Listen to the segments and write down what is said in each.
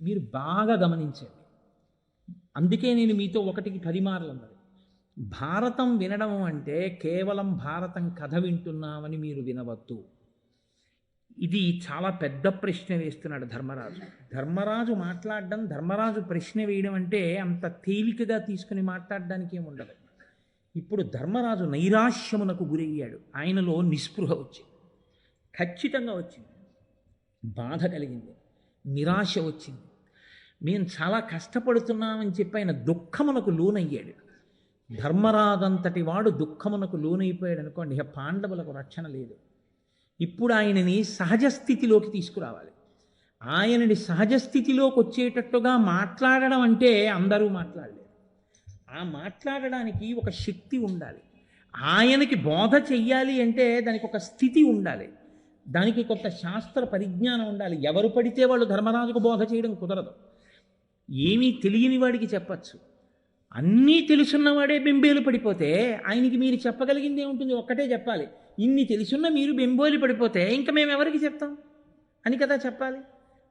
మీరు బాగా గమనించండి. అందుకే నేను మీతో ఒకటికి 10 మార్లు అన్నది. భారతం వినడం అంటే కేవలం భారతం కథ వింటున్నామని మీరు వినవద్దు. ఇది చాలా పెద్ద ప్రశ్న వేస్తున్నాడు ధర్మరాజు. ధర్మరాజు మాట్లాడడం, ధర్మరాజు ప్రశ్న వేయడం అంటే అంత తేలికగా తీసుకుని మాట్లాడడానికి ఏముండదు. ఇప్పుడు ధర్మరాజు నైరాశ్యమునకు గురయ్యాడు. ఆయనలో నిస్పృహ వచ్చింది, ఖచ్చితంగా వచ్చింది. బాధ కలిగింది, నిరాశ వచ్చింది. మేము చాలా కష్టపడుతున్నామని చెప్పి ఆయన దుఃఖమునకు లోనయ్యాడు. ధర్మరాజంతటి వాడు దుఃఖమునకు లోనైపోయాడు అనుకోండి, ఇక పాండవులకు రక్షణ లేదు. ఇప్పుడు ఆయనని సహజ స్థితిలోకి తీసుకురావాలి. ఆయనని సహజ స్థితిలోకి వచ్చేటట్టుగా మాట్లాడడం అంటే అందరూ మాట్లాడలేరు. ఆ మాట్లాడడానికి ఒక శక్తి ఉండాలి. ఆయనకి బోధ చెయ్యాలి అంటే దానికి ఒక స్థితి ఉండాలి, దానికి కొంత శాస్త్ర పరిజ్ఞానం ఉండాలి. ఎవరు పడితే వాళ్ళు ధర్మరాజుకు బోధ చేయడం కుదరదు. ఏమీ తెలియని వాడికి చెప్పచ్చు, అన్నీ తెలుసున్నవాడే బెంబేలు పడిపోతే ఆయనకి మీరు చెప్పగలిగింది ఏముంటుంది? ఒక్కటే చెప్పాలి, ఇన్ని తెలుసున్న మీరు బెంబేలు పడిపోతే ఇంకా మేము ఎవరికి చెప్తాం అని కదా చెప్పాలి.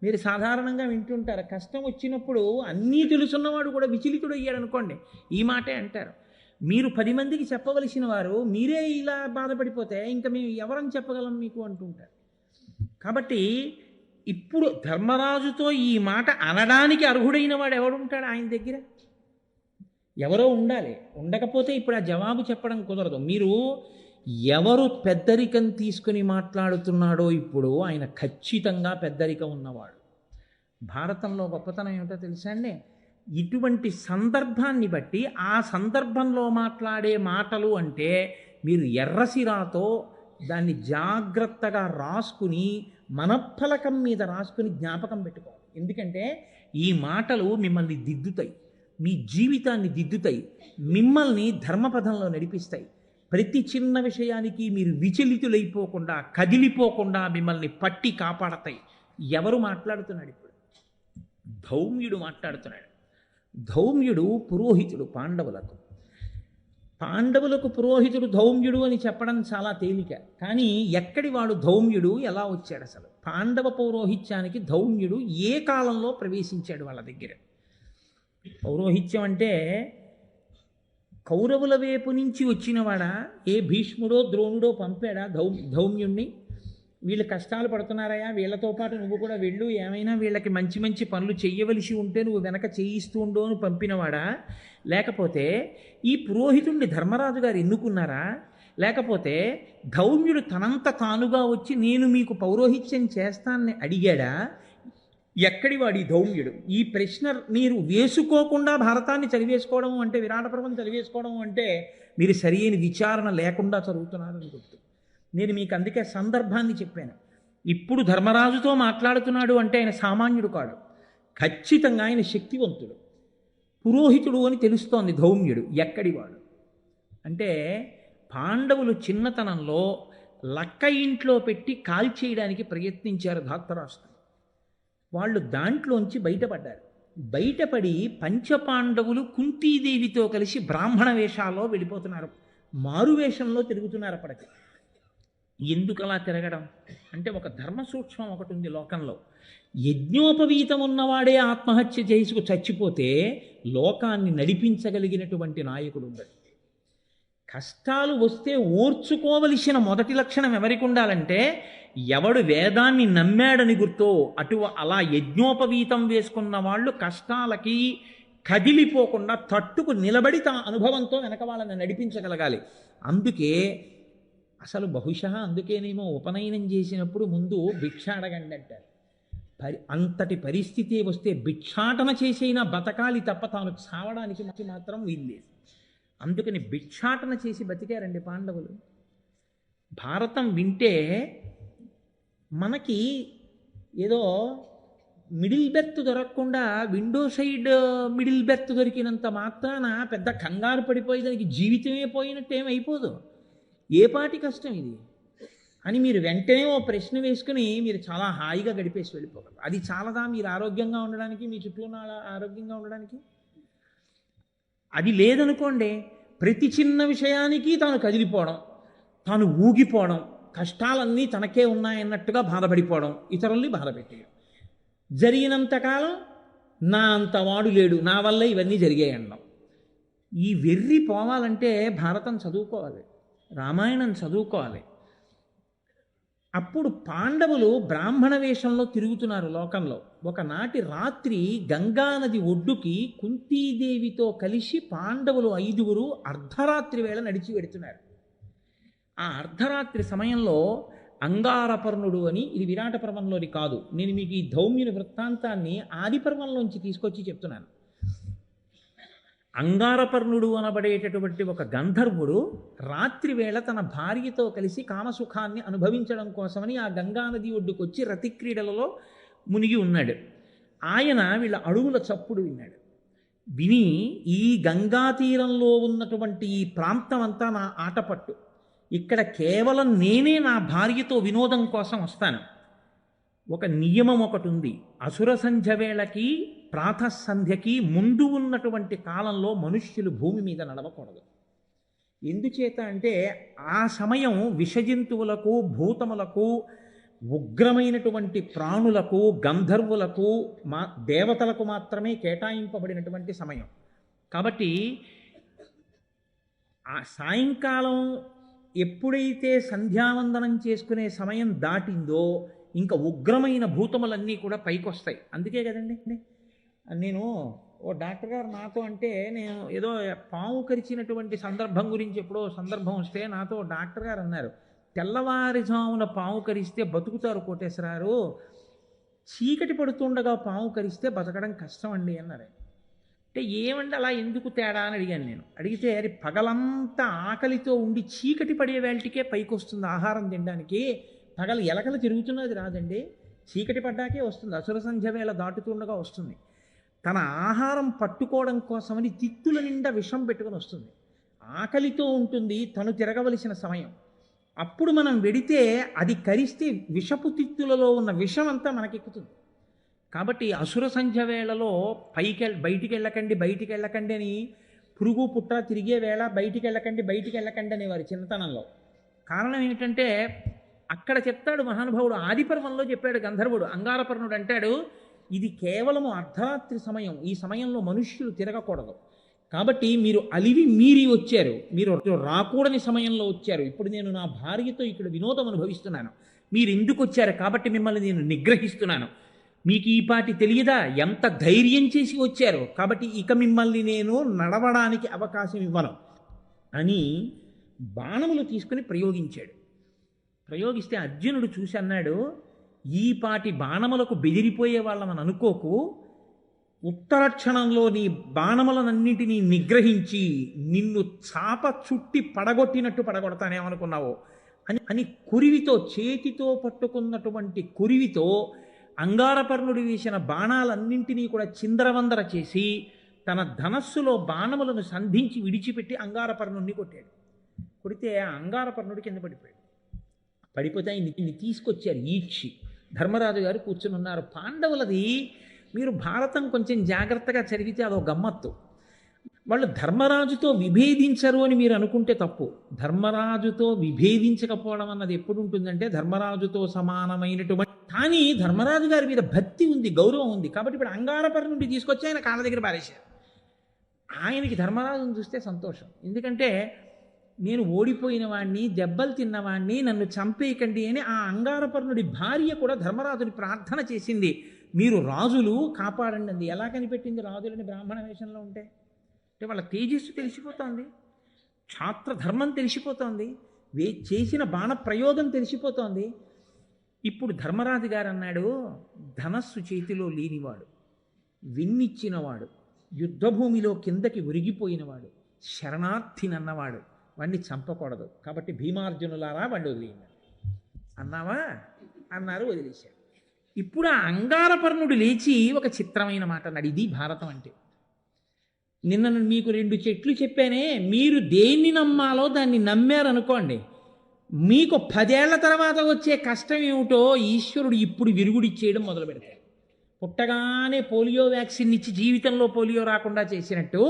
మీరు సాధారణంగా వింటుంటారు, కష్టం వచ్చినప్పుడు అన్నీ తెలుసున్నవాడు కూడా విచలితుడు అయ్యాడు అనుకోండి, ఈ మాటే అంటారు. మీరు 10 మందికి చెప్పవలసిన వారు మీరే ఇలా బాధపడిపోతే ఇంకా మేము ఎవరని చెప్పగలం మీకు అంటుంటారు. కాబట్టి ఇప్పుడు ధర్మరాజుతో ఈ మాట అనడానికి అర్హుడైన వాడు ఎవడుంటాడు ఆయన దగ్గర? ఎవరో ఉండాలి. ఉండకపోతే ఇప్పుడు ఆ జవాబు చెప్పడం కుదరదు. మీరు ఎవరు పెద్దరికం తీసుకుని మాట్లాడుతున్నాడో ఇప్పుడు ఆయన ఖచ్చితంగా పెద్దరికం ఉన్నవాడు. భారతంలో గొప్పతనం ఏమిటో తెలుసా అండి? ఇటువంటి సందర్భాన్ని బట్టి ఆ సందర్భంలో మాట్లాడే మాటలు అంటే మీరు ఎర్రసిరాతో దాన్ని జాగ్రత్తగా రాసుకుని మనఫలకం మీద రాసుకుని జ్ఞాపకం పెట్టుకోవాలి. ఎందుకంటే ఈ మాటలు మిమ్మల్ని దిద్దుతాయి, మీ జీవితాన్ని దిద్దుతాయి, మిమ్మల్ని ధర్మపథంలో నడిపిస్తాయి. ప్రతి చిన్న విషయానికి మీరు విచలితులైపోకుండా, కదిలిపోకుండా మిమ్మల్ని పట్టి కాపాడతాయి. ఎవరు మాట్లాడుతున్నాడు ఇప్పుడు? ధౌమ్యుడు మాట్లాడుతున్నాడు. ధౌమ్యుడు పురోహితుడు పాండవులకు. పాండవులకు పురోహితుడు ధౌమ్యుడు అని చెప్పడం చాలా తేలిక. కానీ ఎక్కడి వాడు ధౌమ్యుడు? ఎలా వచ్చాడు అసలు? పాండవ పౌరోహిత్యానికి ధౌమ్యుడు ఏ కాలంలో ప్రవేశించాడు వాళ్ళ దగ్గర? పౌరోహిత్యం అంటే కౌరవుల వైపు నుంచి వచ్చినవాడా? ఏ భీష్ముడో ద్రోణుడో పంపాడా ధౌమ్యుణ్ణి? వీళ్ళు కష్టాలు పడుతున్నారయ్యా, వీళ్ళతో పాటు నువ్వు కూడా వెళ్ళు, ఏమైనా వీళ్ళకి మంచి మంచి పనులు చెయ్యవలసి ఉంటే నువ్వు వెనక చేయిస్తూ ఉండో అని పంపినవాడా? లేకపోతే ఈ పురోహితుణ్ణి ధర్మరాజు గారు ఎన్నుకున్నారా? లేకపోతే ధౌమ్యుడు తనంత తానుగా వచ్చి నేను మీకు పౌరోహిత్యం చేస్తానని అడిగాడా? ఎక్కడి వాడి ధౌమ్యుడు? ఈ ప్రశ్న మీరు వేసుకోకుండా భారతాన్ని చదివేసుకోవడం అంటే, విరాట పర్వం చదివేసుకోవడం అంటే మీరు సరైన విచారణ లేకుండా చదువుతున్నారని గుర్తు. నేను మీకు అందుకే సందర్భాన్ని చెప్పాను. ఇప్పుడు ధర్మరాజుతో మాట్లాడుతున్నాడు అంటే ఆయన సామాన్యుడు కాడు, ఖచ్చితంగా ఆయన శక్తివంతుడు, పురోహితుడు అని తెలుస్తోంది ధౌమ్యుడు. ఎక్కడివాడు అంటే పాండవులు చిన్నతనంలో లక్క ఇంట్లో పెట్టి కాల్చేయడానికి ప్రయత్నించారు ధార్తరాష్ట్రం. వాళ్ళు దాంట్లోంచి బయటపడ్డారు. బయటపడి పంచపాండవులు కుంతీదేవితో కలిసి బ్రాహ్మణ వేషాల్లో వెళ్ళిపోతున్నారు, మారు వేషంలో తిరుగుతున్నారు. అప్పటికి ఎందుకు అలా తిరగడం అంటే ఒక ధర్మ సూక్ష్మం ఒకటి ఉంది లోకంలో. యజ్ఞోపవీతం ఉన్నవాడే ఆత్మహత్య చేసుకు చచ్చిపోతే లోకాన్ని నడిపించగలిగినటువంటి నాయకుడు ఉండడు. కష్టాలు వస్తే ఓర్చుకోవలసిన మొదటి లక్షణం ఎవరికి ఉండాలంటే, ఎవడు వేదాన్ని నమ్మాడని గుర్తో అలా యజ్ఞోపవీతం వేసుకున్న వాళ్ళు కష్టాలకి కదిలిపోకుండా తట్టుకు నిలబడి తన అనుభవంతో వెనక వాళ్ళని నడిపించగలగాలి. అందుకే అసలు బహుశా అందుకేనేమో ఉపనయనం చేసినప్పుడు ముందు భిక్ష అడగండి అంటారు. అంతటి పరిస్థితి వస్తే భిక్షాటన చేసైనా బతకాలి తప్ప తాను చావడానికి మాత్రం వీల్లేదు. అందుకని భిక్షాటన చేసి బతికారండి పాండవులు. భారతం వింటే మనకి ఏదో మిడిల్ బెర్త్ దొరకకుండా విండో సైడ్ మిడిల్ బెర్త్ దొరికినంత మాత్రాన పెద్ద కంగారు పడిపోయి దానికి జీవితమే పోయినట్టు ఏమైపోదు. ఏ పాటి కష్టం ఇది అని మీరు వెంటనే ఓ ప్రశ్న వేసుకుని మీరు చాలా హాయిగా గడిపేసి వెళ్ళిపోగలరు. అది చాలదా మీరు ఆరోగ్యంగా ఉండడానికి, మీ చుట్టూ ఉన్న ఆరోగ్యంగా ఉండడానికి? అది లేదనుకోండి, ప్రతి చిన్న విషయానికి తాను కదిలిపోవడం, తాను ఊగిపోవడం, కష్టాలన్నీ తనకే ఉన్నాయన్నట్టుగా బాధపడిపోవడం, ఇతరుల్ని బాధపెట్టేయడం. జరిగినంతకాలం నా అంతవాడు లేడు, నా వల్ల ఇవన్నీ జరిగాయి అనడం. ఈ వెర్రి పోవాలంటే భారతం చదువుకోవాలి, రామాయణం చదువుకోవాలి. అప్పుడు పాండవులు బ్రాహ్మణ వేషంలో తిరుగుతున్నారు లోకంలో. ఒకనాటి రాత్రి గంగానది ఒడ్డుకి కుంతీదేవితో కలిసి పాండవులు 5గురు అర్ధరాత్రి వేళ నడిచి వెడుతున్నారు. ఆ అర్ధరాత్రి సమయంలో అంగారపర్ణుడు అని, ఇది విరాట పర్వంలోని కాదు, నేను మీకు ఈ ధౌమ్యుని వృత్తాంతాన్ని ఆది పర్వంలోంచి తీసుకొచ్చి చెప్తున్నాను. అంగారపర్ణుడు అనబడేటటువంటి ఒక గంధర్వుడు రాత్రి వేళ తన భార్యతో కలిసి కామసుఖాన్ని అనుభవించడం కోసమని ఆ గంగానది ఒడ్డుకొచ్చి రతిక్రీడలలో మునిగి ఉన్నాడు. ఆయన వీళ్ళ అడుగుల చప్పుడు విన్నాడు. విని, ఈ గంగా తీరంలో ఉన్నటువంటి ఈ ప్రాంతం అంతా నా ఆటపట్టు, ఇక్కడ కేవలం నేనే నా భార్యతో వినోదం కోసం వస్తాను. ఒక నియమం ఒకటి ఉంది, అసుర సంధ్య వేళకి ప్రాతఃసంధ్యకి ముందు ఉన్నటువంటి కాలంలో మనుష్యులు భూమి మీద నడవకూడదు. ఎందుచేత అంటే ఆ సమయం విషజంతువులకు, భూతములకు, ఉగ్రమైనటువంటి ప్రాణులకు, గంధర్వులకు, దేవతలకు మాత్రమే కేటాయింపబడినటువంటి సమయం. కాబట్టి ఆ సాయంకాలం ఎప్పుడైతే సంధ్యావందనం చేసుకునే సమయం దాటిందో ఇంకా ఉగ్రమైన భూతములన్నీ కూడా పైకొస్తాయి. అందుకే కదండి, నేను ఓ డాక్టర్ గారు నాతో అంటే, నేను ఏదో పాము కరిచినటువంటి సందర్భం గురించి ఎప్పుడో సందర్భం వస్తే నాతో డాక్టర్ గారు అన్నారు, తెల్లవారుజామున పాము కరిస్తే బతుకుతారు కోటేశ్వరారు, చీకటి పడుతుండగా పాము కరిస్తే బతకడం కష్టం అండి అన్నారు. అంటే ఏమంటే అలా ఎందుకు తేడా అని అడిగాను నేను. అడిగితే అది పగలంతా ఆకలితో ఉండి చీకటి పడే వేళటికే పైకి వస్తుంది ఆహారం తినడానికి, పగలు ఎలకలు తిరుగుతున్నది రాదండి, చీకటి పడ్డాకే వస్తుంది, అసుర సంధ్య వేళ దాటుతుండగా వస్తుంది. తన ఆహారం పట్టుకోవడం కోసమని తిత్తుల నిండా విషం పెట్టుకొని వస్తుంది, ఆకలితో ఉంటుంది, తను తిరగవలసిన సమయం. అప్పుడు మనం వెడితే అది కరిస్తే విషపు తిత్తులలో ఉన్న విషం అంతా మనకెక్కుతుంది. కాబట్టి అసుర సంధ్య వేళలో బయటికి వెళ్ళకండి అని పురుగు పుట్ట తిరిగే వేళ బయటికి వెళ్ళకండి అనేవారు చిన్నతనంలో. కారణం ఏమిటంటే అక్కడ చెప్తాడు మహానుభావుడు, ఆదిపర్వంలో చెప్పాడు గంధర్వుడు. అంగారపర్ణుడు అంటాడు, ఇది కేవలము అర్ధరాత్రి సమయం, ఈ సమయంలో మనుష్యులు తిరగకూడదు, కాబట్టి మీరు అలివి మీరి వచ్చారు, మీరు రాకూడని సమయంలో వచ్చారు, ఇప్పుడు నేను నా భార్యతో ఇక్కడ వినోదం అనుభవిస్తున్నాను, మీరు ఎందుకు వచ్చారు, కాబట్టి మిమ్మల్ని నేను నిగ్రహిస్తున్నాను, మీకు ఈ పాటి తెలియదా, ఎంత ధైర్యం చేసి వచ్చారు, కాబట్టి ఇక మిమ్మల్ని నేను నడవడానికి అవకాశం ఇవ్వను అని బాణములు తీసుకుని ప్రయోగించాడు. ప్రయోగిస్తే అర్జునుడు చూసి అన్నాడు, ఈ పాటి బాణములకు బెదిరిపోయే వాళ్ళమని అనుకోకు, ఉత్తర క్షణంలో నీ బాణములనన్నింటినీ నిగ్రహించి నిన్ను చాప చుట్టి పడగొట్టినట్టు పడగొడతానేమనుకున్నావు అని కురివితో, చేతితో పట్టుకున్నటువంటి కురివితో అంగారపర్ణుడు వేసిన బాణాలన్నింటినీ కూడా చిందరవందర చేసి తన ధనస్సులో బాణములను సంధించి విడిచిపెట్టి అంగారపర్ణుడిని కొట్టాడు. కొడితే ఆ అంగారపర్ణుడి కింద పడిపోతే ఇన్ని తీసుకొచ్చారు ఈడ్చి. ధర్మరాజు గారు కూర్చుని ఉన్నారు. పాండవులది మీరు భారతం కొంచెం జాగ్రత్తగా చదివితే అదో గమ్మత్తు. వాళ్ళు ధర్మరాజుతో విభేదించరు అని మీరు అనుకుంటే తప్పు. ధర్మరాజుతో విభేదించకపోవడం అన్నది ఎప్పుడు ఉంటుందంటే ధర్మరాజుతో సమానమైనటువంటి, కానీ ధర్మరాజు గారి మీద భక్తి ఉంది, గౌరవం ఉంది, కాబట్టి ఇప్పుడు అంగారపర్ణుడి నుండి తీసుకొచ్చి ఆయన కాళ్ళ దగ్గర పారేశారు. ఆయనకి ధర్మరాజును చూస్తే సంతోషం, ఎందుకంటే నేను ఓడిపోయిన వాడిని, దెబ్బలు తిన్నవాడిని, నన్ను చంపేయకండి అని ఆ అంగారపర్ణుడి భార్య కూడా ధర్మరాజుని ప్రార్థన చేసింది, మీరు రాజులు కాపాడండి అంది. ఎలా కనిపెట్టింది రాజులని బ్రాహ్మణ వేషంలో ఉంటే? అంటే వాళ్ళ తేజస్సు తెలిసిపోతోంది, క్షాత్రధర్మం తెలిసిపోతోంది, చేసిన బాణ ప్రయోగం తెలిసిపోతోంది. ఇప్పుడు ధర్మరాజు గారు అన్నాడు, ధనస్సు చేతిలో లేనివాడు, విన్నిచ్చినవాడు, యుద్ధభూమిలో కిందకి ఒరిగిపోయినవాడు, శరణార్థినన్నవాడు, వాడిని చంపకూడదు, కాబట్టి భీమార్జునులారా వాడిని వదిలేయండి అన్నావా అన్నారు, వదిలేశారు. ఇప్పుడు ఆ అంగారపర్ణుడు లేచి ఒక చిత్రమైన మాట అన్నాడు. ఇది భారతం అంటే. నిన్న మీకు 2 చెట్లు చెప్పానే, మీరు దేన్ని నమ్మాలో దాన్ని నమ్మారనుకోండి, మీకు 10 ఏళ్ల తర్వాత వచ్చే కష్టం ఏమిటో ఈశ్వరుడు ఇప్పుడు విరుగుడిచ్చేయడం మొదలు పెడతాడు. పుట్టగానే పోలియో వ్యాక్సిన్ ఇచ్చి జీవితంలో పోలియో రాకుండా చేసినట్టు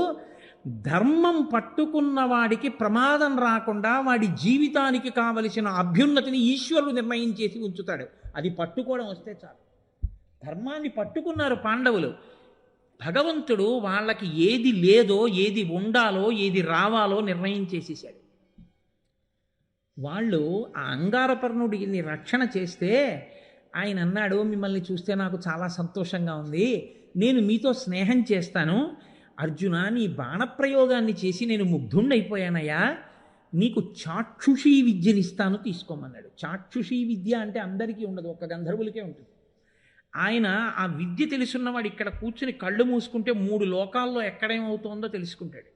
ధర్మం పట్టుకున్న వాడికి ప్రమాదం రాకుండా వాడి జీవితానికి కావలసిన అభ్యున్నతిని ఈశ్వరుడు నిర్ణయం చేసి ఉంచుతాడు. అది పట్టుకోవడం వస్తే చాలు. ధర్మాన్ని పట్టుకున్నారు పాండవులు. భగవంతుడు వాళ్ళకి ఏది లేదో, ఏది ఉండాలో, ఏది రావాలో నిర్ణయం చేసేసాడు. వాళ్ళు ఆ అంగారపర్ణుడిని రక్షణ చేస్తే ఆయన అన్నాడు, మిమ్మల్ని చూస్తే నాకు చాలా సంతోషంగా ఉంది, నేను మీతో స్నేహం చేస్తాను. అర్జున, నీ బాణప్రయోగాన్ని చేసి నేను ముగ్ధుండైపోయానయ్యా, నీకు చాక్షుషీ విద్యనిస్తాను, తీసుకోమన్నాడు. చాక్షుషీ విద్య అంటే అందరికీ ఉండదు, ఒక్క గంధర్వులకే ఉంటుంది. ఆయన ఆ విద్య తెలుసున్నవాడు ఇక్కడ కూర్చుని కళ్ళు మూసుకుంటే 3 లోకాల్లో ఎక్కడేమవుతోందో తెలుసుకుంటాడు.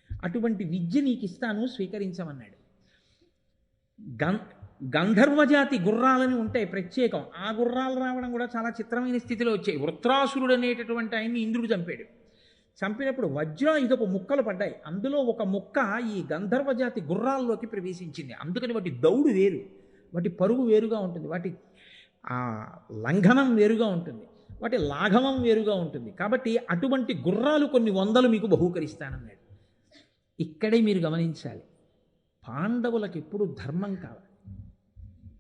అటువంటి విద్య నీకు ఇస్తాను, స్వీకరించమన్నాడు. గంధర్వజాతి గుర్రాలని ఉంటాయి ప్రత్యేకం. ఆ గుర్రాలు రావడం కూడా చాలా చిత్రమైన స్థితిలో వచ్చాయి. వృత్రాసురుడు అనేటటువంటి ఆయన్ని ఇంద్రుడు చంపాడు. చంపినప్పుడు వజ్రాయుధపు ముక్కలు పడ్డాయి. అందులో ఒక ముక్క ఈ గంధర్వజాతి గుర్రాల్లోకి ప్రవేశించింది. అందుకని వాటి దౌడు వేరు, వాటి పరుగు వేరుగా ఉంటుంది, వాటి ఆ లంఘనం వేరుగా ఉంటుంది, వాటి లాఘవం వేరుగా ఉంటుంది. కాబట్టి అటువంటి గుర్రాలు కొన్ని 100 మీకు బహూకరిస్తానన్నాడు. ఇక్కడే మీరు గమనించాలి, పాండవులకు ఎప్పుడు ధర్మం కావాలి.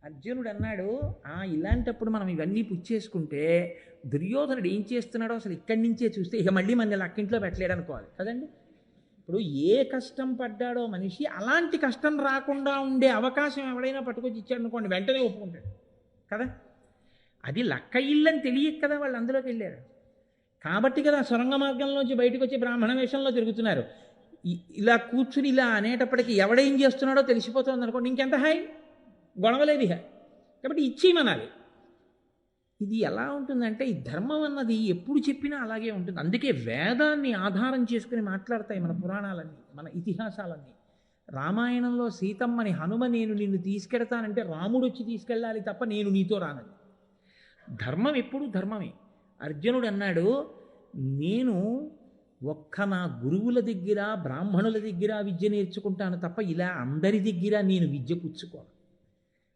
అర్జునుడు అన్నాడు, ఇలాంటప్పుడు మనం ఇవన్నీ పుచ్చేసుకుంటే దుర్యోధనుడు ఏం చేస్తున్నాడో అసలు ఇక్కడి నుంచే చూస్తే ఇక మళ్ళీ మన లక్కింట్లో పెట్టలేడు అనుకోవాలి కదండి. ఇప్పుడు ఏ కష్టం పడ్డాడో మనిషి, అలాంటి కష్టం రాకుండా ఉండే అవకాశం ఎవడైనా పట్టుకొచ్చి ఇచ్చాడు అనుకోండి, వెంటనే ఒప్పుకుంటాడు కదా. అది లక్క ఇల్లని తెలియక కదా వాళ్ళు అందులోకి వెళ్ళారు. కాబట్టి కదా సొరంగ మార్గంలోంచి బయటకు వచ్చి బ్రాహ్మణ వేషంలో తిరుగుతున్నారు. ఇలా కూర్చుని ఇలా అనేటప్పటికీ ఎవడేం చేస్తున్నాడో తెలిసిపోతుంది అనుకోండి, ఇంకెంత హాయ్, గొడవలేదు. కాబట్టి ఇచ్చేయమనాలి. ఇది ఎలా ఉంటుందంటే, ఈ ధర్మం అన్నది ఎప్పుడు చెప్పినా అలాగే ఉంటుంది. అందుకే వేదాన్ని ఆధారం చేసుకుని మాట్లాడతాయి మన పురాణాలన్నీ, మన ఇతిహాసాలన్నీ. రామాయణంలో సీతమ్మని హనుమ నేను నిన్ను తీసుకెడతానంటే రాముడు వచ్చి తీసుకెళ్ళాలి తప్ప నేను నీతో రానని. ధర్మం ఎప్పుడూ ధర్మమే. అర్జునుడు అన్నాడు, నేను ఒక్క నా గురువుల దగ్గర బ్రాహ్మణుల దగ్గర విద్య నేర్చుకుంటాను తప్ప ఇలా అందరి దగ్గర నేను విద్య పుచ్చుకోను.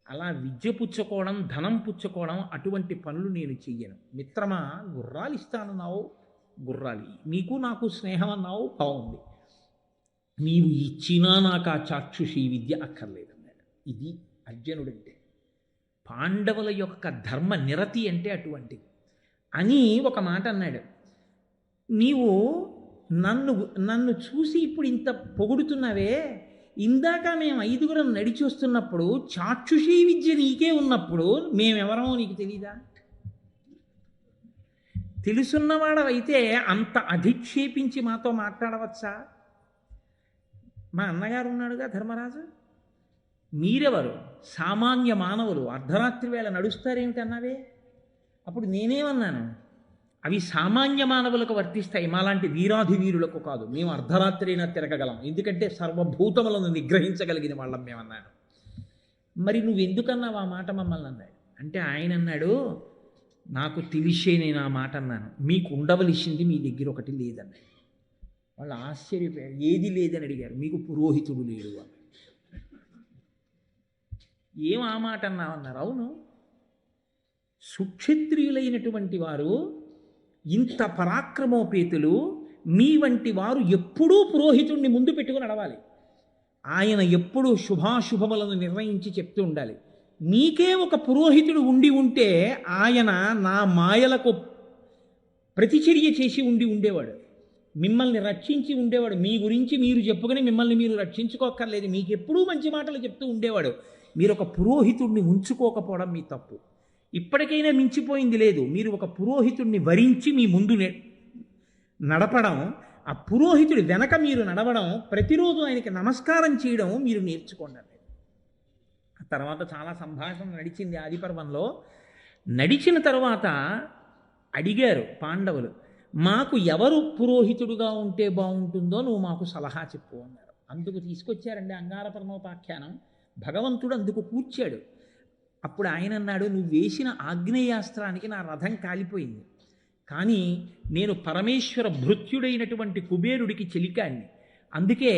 అలా విద్య పుచ్చుకోవడం, ధనం పుచ్చుకోవడం, అటువంటి పనులు నేను చెయ్యను. మిత్రమా, గుర్రాలు ఇస్తానన్నావు, గుర్రాలు నీకు నాకు స్నేహం అన్నావు, బాగుంది. నీవు ఇచ్చినా నాకు ఆ చాక్షుషీ విద్య అక్కర్లేదన్నాడు. ఇది అర్జునుడంటే. పాండవుల యొక్క ధర్మ నిరతి అంటే అటువంటిది అని ఒక మాట అన్నాడు. నీవు నన్ను చూసి ఇప్పుడు ఇంత పొగుడుతున్నావే, ఇందాక మేము 5గురం నడిచి వస్తున్నప్పుడు చాక్షుషీ విద్య నీకే ఉన్నప్పుడు మేమెవరమో నీకు తెలీదా? తెలుసున్నవాడవైతే అంత అధిక్షేపించి మాతో మాట్లాడవచ్చా? మా అన్నగారు ఉన్నాడుగా ధర్మరాజు, మీరెవరు? సామాన్య మానవులు, అర్ధరాత్రి వేళ నడుస్తారేమిటి అన్నావే. అప్పుడు నేనేమన్నాను? అవి సామాన్య మానవులకు వర్తిస్తాయి, మాలాంటి వీరాధి వీరులకు కాదు. మేము అర్ధరాత్రి అయినా తిరగగలం, ఎందుకంటే సర్వభూతములను నిగ్రహించగలిగిన వాళ్ళం మేమన్నాను. మరి నువ్వెందుకన్నావు ఆ మాట మమ్మల్ని అన్నాడు. అంటే ఆయన అన్నాడు, నాకు తెలిసే నేను ఆ మాట అన్నాను, మీకు ఉండవలసింది మీ దగ్గర ఒకటి లేదన్నాడు. వాళ్ళు ఆశ్చర్యపోయారు, ఏది లేదని అడిగారు. మీకు పురోహితుడు లేడు అని. ఏం ఆ మాట అన్నావన్నారు. అవును, సుక్షత్రియులైనటువంటి వారు, ఇంత పరాక్రమోపేతులు, మీ వంటి వారు ఎప్పుడూ పురోహితుడిని ముందు పెట్టుకుని నడవాలి. ఆయన ఎప్పుడూ శుభాశుభములను నిర్ణయించి చెప్తూ ఉండాలి. మీకే ఒక పురోహితుడు ఉండి ఉంటే ఆయన నా మాయలకు ప్రతిచర్య చేసి ఉండేవాడు, మిమ్మల్ని రక్షించి ఉండేవాడు. మీ గురించి మీరు చెప్పుకొని మిమ్మల్ని మీరు రక్షించుకోక్కర్లేదు, మీకు ఎప్పుడూ మంచి మాటలు చెప్తూ ఉండేవాడు. మీరు ఒక పురోహితుడిని ఉంచుకోకపోవడం మీ తప్పు. ఇప్పటికైనా మించిపోయింది లేదు. మీరు ఒక పురోహితుడిని వరించి మీ ముందు నడపడం, ఆ పురోహితుడి వెనక మీరు నడవడం, ప్రతిరోజు ఆయనకి నమస్కారం చేయడం మీరు నేర్చుకోండి. ఆ తర్వాత చాలా సంభాషణ నడిచింది ఆదిపర్వంలో. నడిచిన తర్వాత అడిగారు పాండవులు, మాకు ఎవరు పురోహితుడుగా ఉంటే బాగుంటుందో నువ్వు మాకు సలహా చెప్పు అన్నారు. అందుకు తీసుకొచ్చారండి అంగారపర్ణోపాఖ్యానం. భగవంతుడు అందుకు కూర్చాడు. అప్పుడు ఆయన అన్నాడు, నువ్వు వేసిన ఆగ్నేయాస్త్రానికి నా రథం కాలిపోయింది, కానీ నేను పరమేశ్వర భృత్యుడైనటువంటి కుబేరుడికి చెలికాన్ని, అందుకే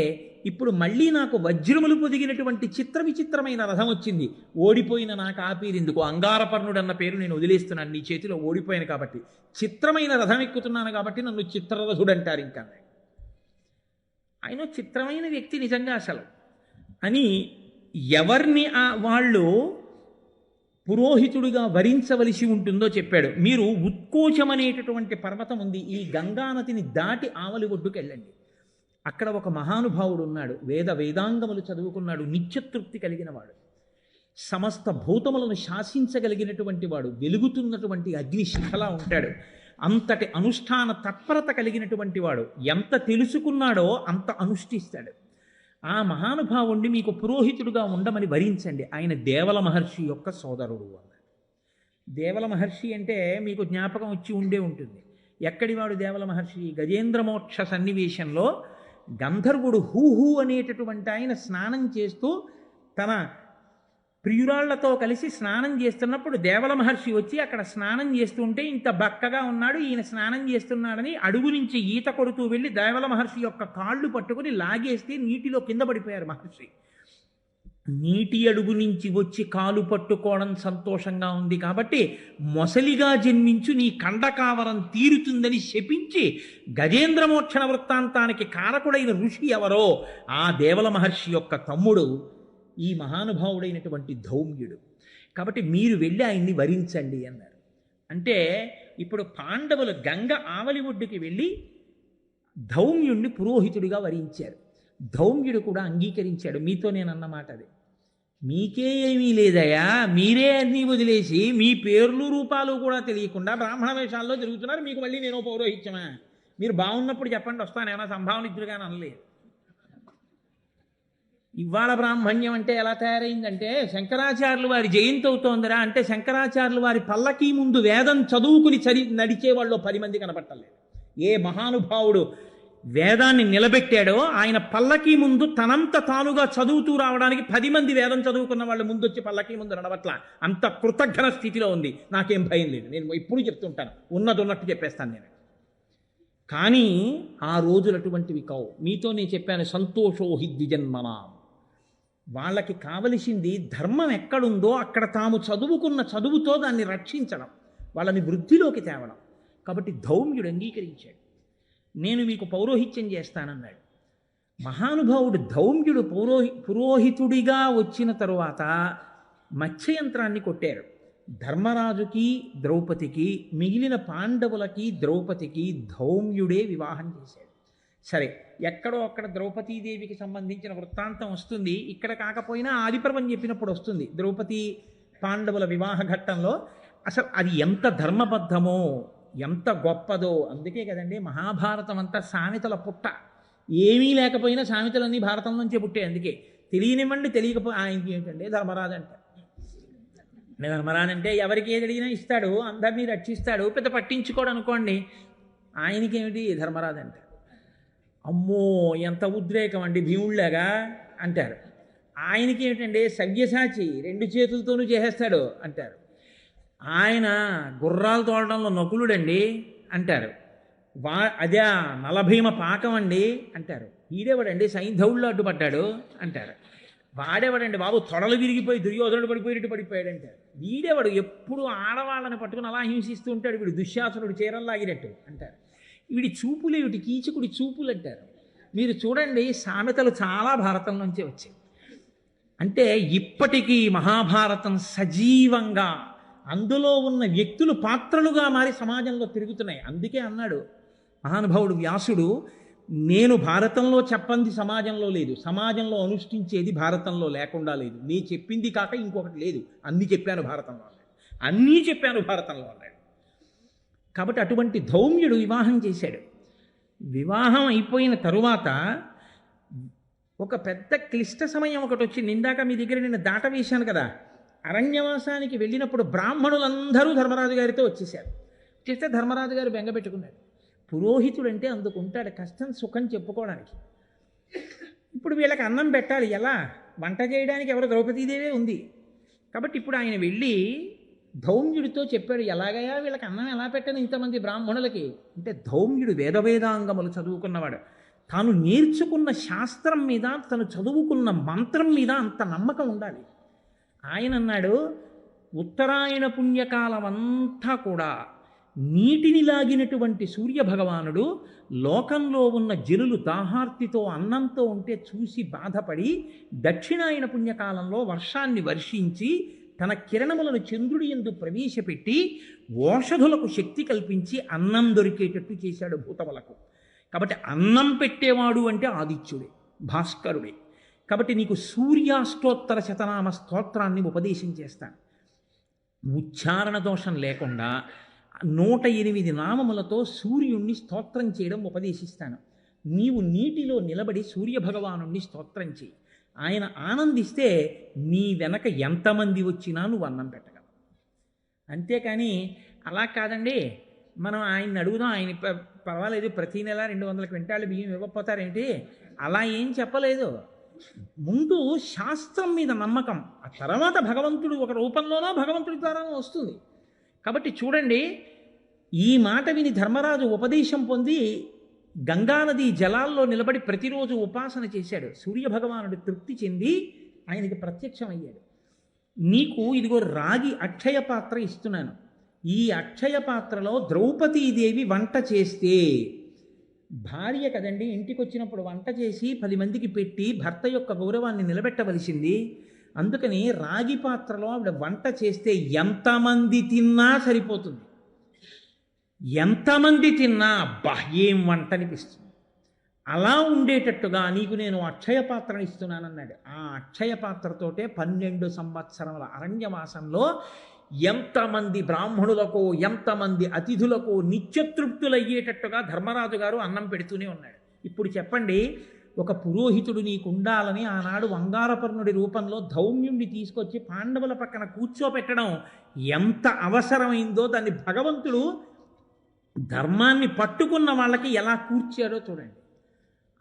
ఇప్పుడు మళ్ళీ నాకు వజ్రములు పొదిగినటువంటి విచిత్రమైన రథం వచ్చింది. ఓడిపోయిన నాకు ఆ పేరు ఎందుకు? అంగారపర్ణుడు అన్న పేరు నేను వదిలేస్తున్నాను, నీ చేతిలో ఓడిపోయాను కాబట్టి. చిత్రమైన రథం ఎక్కుతున్నాను కాబట్టి నన్ను చిత్రరథుడు అంటారు. ఇంకా ఆయన చిత్రమైన వ్యక్తి నిజంగా అసలు అని ఎవరిని వాళ్ళు పురోహితుడిగా వరించవలసి ఉంటుందో చెప్పాడు. మీరు ఉత్కోచం అనేటటువంటి పర్వతం ఉంది, ఈ గంగానదిని దాటి ఆవలి ఒడ్డుకు వెళ్ళండి. అక్కడ ఒక మహానుభావుడు ఉన్నాడు, వేదాంగములు చదువుకున్నాడు, నిత్యతృప్తి కలిగిన వాడు, సమస్త భూతములను శాసించగలిగినటువంటి వాడు, వెలుగుతున్నటువంటి అగ్నిశిఖలా ఉంటాడు, అంతటి అనుష్ఠాన తత్పరత కలిగినటువంటి వాడు. ఎంత తెలుసుకున్నాడో అంత అనుష్ఠిస్తాడు. ఆ మహానుభావుణ్ణి మీకు పురోహితుడుగా ఉండమని వరించండి. ఆయన దేవల మహర్షి యొక్క సోదరుడు అన్నాడు. దేవల మహర్షి అంటే మీకు జ్ఞాపకం వచ్చి ఉండే ఉంటుంది. ఎక్కడి వాడు దేవల మహర్షి? గజేంద్రమోక్ష సన్నివేశంలో గంధర్వుడు హూహు అనేటటువంటి ఆయన స్నానం చేస్తూ తన ప్రియురాళ్లతో కలిసి స్నానం చేస్తున్నప్పుడు దేవల మహర్షి వచ్చి అక్కడ స్నానం చేస్తుంటే ఇంత బక్కగా ఉన్నాడు, ఈయన స్నానం చేస్తున్నాడని అడుగు నుంచి ఈత కొడుతూ వెళ్ళి దేవల మహర్షి యొక్క కాళ్ళు పట్టుకుని లాగేస్తే నీటిలో కింద పడిపోయారు మహర్షి. నీటి అడుగు నుంచి వచ్చి కాలు పట్టుకోవడం సంతోషంగా ఉంది కాబట్టి మొసలిగా జన్మించు, నీ కండకావరం తీరుతుందని శపించి గజేంద్రమోక్షణ వృత్తాంతానికి కారకుడైన ఋషి ఎవరో ఆ దేవల మహర్షి యొక్క తమ్ముడు ఈ మహానుభావుడైనటువంటి ధౌమ్యుడు. కాబట్టి మీరు వెళ్ళి ఆయన్ని వరించండి అన్నారు. అంటే ఇప్పుడు పాండవులు గంగ ఆవలి ఒడ్డుకి వెళ్ళి ధౌమ్యుణ్ణి పురోహితుడిగా వరించారు. ధౌమ్యుడు కూడా అంగీకరించాడు. మీతో నేను అన్నమాట అది. మీకే ఏమీ లేదయా, మీరే అన్నీ వదిలేసి మీ పేర్లు రూపాలు కూడా తెలియకుండా బ్రాహ్మణ వేషాల్లో తిరుగుతున్నారు, మీకు మళ్ళీ నేను పౌరోహిత్యమా? మీరు బాగున్నప్పుడు చెప్పండి, వస్తాను, ఏమైనా సంభావనిద్దురుగాని అనలేదు. ఇవాళ బ్రాహ్మణ్యం అంటే ఎలా తయారైందంటే, శంకరాచార్యులు వారి జయంతి అవుతోందిరా అంటే శంకరాచార్యులు వారి పల్లకి ముందు వేదం చదువుకుని నడిచే వాళ్ళు 10 మంది కనపట్టలేదు. ఏ మహానుభావుడు వేదాన్ని నిలబెట్టాడో ఆయన పల్లకి ముందు తనంత తానుగా చదువుతూ రావడానికి 10 మంది వేదం చదువుకున్న వాళ్ళు ముందు వచ్చి పల్లకి ముందు నడవట్ల. అంత కృతజ్ఞ స్థితిలో ఉంది. నాకేం భయం లేదు, నేను ఎప్పుడు చెప్తుంటాను, ఉన్నది ఉన్నట్టు చెప్పేస్తాను నేను. కానీ ఆ రోజులు అటువంటివి కావు. మీతో నేను చెప్పాను, సంతోషో హి ద్విజన్మనాం. వాళ్ళకి కావలసింది ధర్మం ఎక్కడుందో అక్కడ తాము చదువుకున్న చదువుతో దాన్ని రక్షించడం, వాళ్ళని వృద్ధిలోకి తేవడం. కాబట్టి ధౌమ్యుడు అంగీకరించాడు. నేను మీకు పౌరోహిత్యం చేస్తానన్నాడు. మహానుభావుడు ధౌమ్యుడు పురోహితుడిగా వచ్చిన తరువాత మత్స్యయంత్రాన్ని కొట్టారు. ధర్మరాజుకి ద్రౌపదికి, మిగిలిన పాండవులకి ద్రౌపదికి ధౌమ్యుడే వివాహం చేశాడు. సరే, ఎక్కడో అక్కడ ద్రౌపదీదేవికి సంబంధించిన వృత్తాంతం వస్తుంది. ఇక్కడ కాకపోయినా ఆదిపర్వం చెప్పినప్పుడు వస్తుంది. ద్రౌపది పాండవుల వివాహ ఘట్టంలో అసలు అది ఎంత ధర్మబద్ధమో, ఎంత గొప్పదో. అందుకే కదండి మహాభారతం అంతా సామెతల పుట్ట. ఏమీ లేకపోయినా సామెతలన్నీ భారతం నుంచే పుట్టాయి. అందుకే తెలియనివ్వండి, తెలియకపోయి ఆయనకి ఏమిటండి ధర్మరాజు అంటే. ధర్మరాజు అంటే ఎవరికి ఏది అడిగినా ఇస్తాడు, అందరినీ రక్షిస్తాడు, పెద్ద పట్టించుకోడు అనుకోండి. ఆయనకేమిటి ధర్మరాజు అంటే? అమ్మో ఎంత ఉద్రేకం అండి, భీముళ్ళగా అంటారు. ఆయనకి ఏమిటండి సవ్యసాచి, 2 చేతులతోనూ చేసేస్తాడు అంటారు. ఆయన గుర్రాలు తోలడంలో నకులుడండి అంటారు. అదే నలభీమ పాకం అండి అంటారు. ఈడేవాడండి సైంధవుళ్ళు అడ్డుపడ్డాడు అంటారు. వాడేవాడండి బాబు తొడలు విరిగిపోయి దుర్యోధనుడు పడిపోయినట్టు పడిపోయాడు అంటారు. వీడేవాడు ఎప్పుడు ఆడవాళ్ళని పట్టుకుని అలా హింసిస్తూ ఉంటాడు, వీడు దుశ్శాసనుడు చీరల్లాగినట్టు అంటారు. వీడి చూపులు ఏమిటి, కీచకుడి చూపులు అంటారు. మీరు చూడండి, సామెతలు చాలా భారతం నుంచే వచ్చాయి. అంటే ఇప్పటికీ మహాభారతం సజీవంగా అందులో ఉన్న వ్యక్తులు పాత్రలుగా మారి సమాజంలో తిరుగుతున్నాయి. అందుకే అన్నాడు మహానుభావుడు వ్యాసుడు, నేను భారతంలో చెప్పంది సమాజంలో లేదు, సమాజంలో అనుష్ఠించేది భారతంలో లేకుండా లేదు. నీ చెప్పింది కాక ఇంకొకటి లేదు, అన్నీ చెప్పాను భారతంలో అన్నాడు. అన్నీ చెప్పాను భారతంలో అన్నాడు. కాబట్టి అటువంటి ధౌమ్యుడు వివాహం చేశాడు. వివాహం అయిపోయిన తరువాత ఒక పెద్ద క్లిష్ట సమయం ఒకటి వచ్చింది. ఇందాక మీ దగ్గర నేను దాటవేశాను కదా, అరణ్యవాసానికి వెళ్ళినప్పుడు బ్రాహ్మణులందరూ ధర్మరాజు గారితో వచ్చేసారు. చేస్తే ధర్మరాజు గారు బెంగపెట్టుకున్నాడు. పురోహితుడు అంటే అందుకుంటాడు, కష్టం సుఖం చెప్పుకోవడానికి. ఇప్పుడు వీళ్ళకి అన్నం పెట్టాలి, ఎలా? వంట చేయడానికి ఎవరు? ద్రౌపదీదేవే ఉంది. కాబట్టి ఇప్పుడు ఆయన వెళ్ళి ధౌమ్యుడితో చెప్పాడు, ఎలాగయా వీళ్ళకి అన్నం ఎలా పెట్టాను ఇంతమంది బ్రాహ్మణులకి అంటే. ధౌమ్యుడు వేదాంగములు చదువుకున్నవాడు. తాను నేర్చుకున్న శాస్త్రం మీద, తను చదువుకున్న మంత్రం మీద అంత నమ్మకం ఉండాలి. ఆయన అన్నాడు, ఉత్తరాయణ పుణ్యకాలం అంతా కూడా నీటిని లాగినటువంటి సూర్యభగవానుడు లోకంలో ఉన్న జనులు దాహార్తితో అన్నంతో ఉంటే చూసి బాధపడి దక్షిణాయన పుణ్యకాలంలో వర్షాన్ని వర్షించి తన కిరణములను చంద్రుడి యందు ప్రవేశపెట్టి ఓషధులకు శక్తి కల్పించి అన్నం దొరికేటట్టు చేశాడు భూతములకు. కాబట్టి అన్నం పెట్టేవాడు అంటే ఆదిత్యుడే, భాస్కరుడే. కాబట్టి నీకు సూర్యాష్టోత్తర శతనామ స్తోత్రాన్ని ఉపదేశం చేస్తాను. ఉచ్చారణ దోషం లేకుండా 108 నామములతో సూర్యుణ్ణి స్తోత్రం చేయడం ఉపదేశిస్తాను. నీవు నీటిలో నిలబడి సూర్యభగవానుణ్ణి స్తోత్రం చేయి. ఆయన ఆనందిస్తే నీ వెనక ఎంతమంది వచ్చినా నువ్వు అన్నం పెట్టగలవు. అంతేకాని అలా కాదండి, మనం ఆయన్ని అడుగుదాం, ఆయన పర్వాలేదు ప్రతీ నెల 200 క్వింటాళ్ళు బియ్యం ఇవ్వకపోతారేంటి, అలా ఏం చెప్పలేదు. ముందు శాస్త్రం మీద నమ్మకం, ఆ తర్వాత భగవంతుడు ఒక రూపంలోనో భగవంతుడి ద్వారానో వస్తుంది. కాబట్టి చూడండి, ఈ మాట విని ధర్మరాజు ఉపదేశం పొంది గంగానది జలాల్లో నిలబడి ప్రతిరోజు ఉపాసన చేశాడు. సూర్యభగవానుడు తృప్తి చెంది ఆయనకి ప్రత్యక్షమయ్యాడు. నీకు ఇదిగో రాగి అక్షయ పాత్ర ఇస్తున్నాను. ఈ అక్షయ పాత్రలో ద్రౌపదీదేవి వంట చేస్తే, భార్య కదండి, ఇంటికి వచ్చినప్పుడు వంట చేసి 10 మందికి పెట్టి భర్త యొక్క గౌరవాన్ని నిలబెట్టవలసింది. అందుకని రాగి పాత్రలో ఆవిడ వంట చేస్తే ఎంతమంది తిన్నా సరిపోతుంది. ఎంతమంది తిన్నా అబ్బా ఏం వంట అనిపిస్తుంది. అలా ఉండేటట్టుగా నీకు నేను అక్షయ పాత్రను ఇస్తున్నానన్నాడు. ఆ అక్షయ పాత్రతోటే 12 సంవత్సరముల అరణ్యవాసంలో ఎంతమంది బ్రాహ్మణులకు ఎంతమంది అతిథులకు నిత్యతృప్తులయ్యేటట్టుగా ధర్మరాజు గారు అన్నం పెడుతూనే ఉన్నాడు. ఇప్పుడు చెప్పండి, ఒక పురోహితుడు నీకు ఉండాలని ఆనాడు వంగారపర్ణుడి రూపంలో ధౌమ్యుణ్ణి తీసుకొచ్చి పాండవుల పక్కన కూర్చోపెట్టడం ఎంత అవసరమైందో దాన్ని భగవంతుడు ధర్మాన్ని పట్టుకున్న వాళ్ళకి ఎలా కూర్చాడో చూడండి.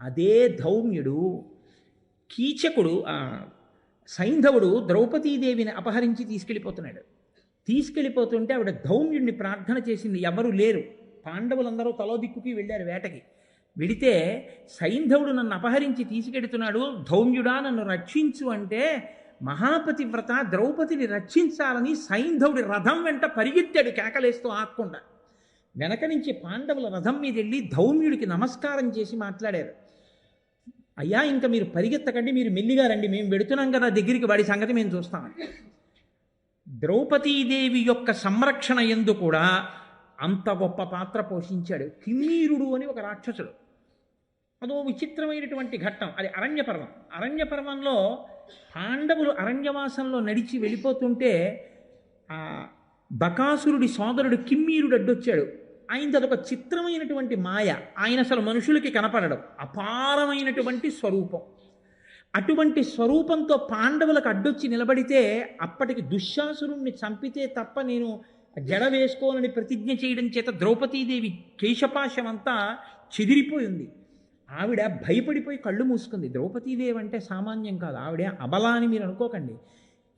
అదే ధౌమ్యుడు కీచకుడు సైంధవుడు ద్రౌపదీదేవిని అపహరించి తీసుకెళ్ళిపోతుంటే ఆవిడ ధౌమ్యుడిని ప్రార్థన చేసింది. ఎవరు లేరు, పాండవులందరూ తలో దిక్కుకి వెళ్ళారు వేటకి. వెడితే సైంధవుడు నన్ను అపహరించి తీసుకెడుతున్నాడు, ధౌమ్యుడా నన్ను రక్షించు అంటే మహాపతివ్రత ద్రౌపదిని రక్షించాలని సైంధవుడి రథం వెంట పరిగెత్తాడు కేకలేస్తూ ఆక్కుండా. వెనక నుంచి పాండవుల రథం మీద వెళ్ళి ధౌమ్యుడికి నమస్కారం చేసి మాట్లాడారు. అయ్యా, ఇంకా మీరు పరిగెత్తకండి, మీరు మెల్లిగా రండి, మేము వెడుతున్నాం కదా దగ్గరికి, వాడి సంగతి మేము చూస్తామని. ద్రౌపదీదేవి యొక్క సంరక్షణ యందు కూడా అంత గొప్ప పాత్ర పోషించాడు. కిమ్మీరుడు అని ఒక రాక్షసుడు. అదో విచిత్రమైనటువంటి ఘట్టం. అది అరణ్యపర్వం. అరణ్యపర్వంలో పాండవులు అరణ్యవాసంలో నడిచి వెళ్ళిపోతుంటే ఆ బకాసురుడి సోదరుడు కిమ్మీరుడు అడ్డొచ్చాడు. ఆయనది అదొక చిత్రమైనటువంటి మాయ. ఆయన అసలు మనుషులకి కనపడడం, అపారమైనటువంటి స్వరూపం. అటువంటి స్వరూపంతో పాండవులకు అడ్డొచ్చి నిలబడితే అప్పటికి దుశ్శాసురుణ్ణి చంపితే తప్ప నేను జడ వేసుకోనని ప్రతిజ్ఞ చేయడం చేత ద్రౌపదీదేవి కేశపాశం అంతా చెదిరిపోయింది. ఆవిడ భయపడిపోయి కళ్ళు మూసుకుంది. ద్రౌపదీదేవి అంటే సామాన్యం కాదు, ఆవిడ అబలా అని మీరు అనుకోకండి.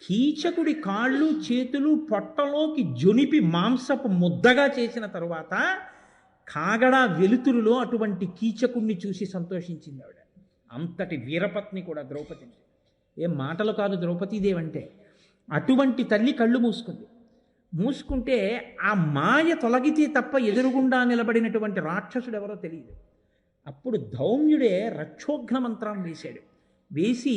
కీచకుడి కాళ్ళు చేతులు పొట్టలోకి జొనిపి మాంసపు ముద్దగా చేసిన తరువాత కాగడా వెలుతురులో అటువంటి కీచకుడిని చూసి సంతోషించింది ఆవిడ. అంతటి వీరపత్ని కూడా ద్రౌపది. ఏం మాటలు కాదు ద్రౌపదీదేవి అంటే. అటువంటి తల్లి కళ్ళు మూసుకుంటే ఆ మాయ తొలగితే తప్ప ఎదురుగుండా నిలబడినటువంటి రాక్షసుడు ఎవరో తెలియదు. అప్పుడు ధౌమ్యుడే రక్షోఘ్న మంత్రం వేసి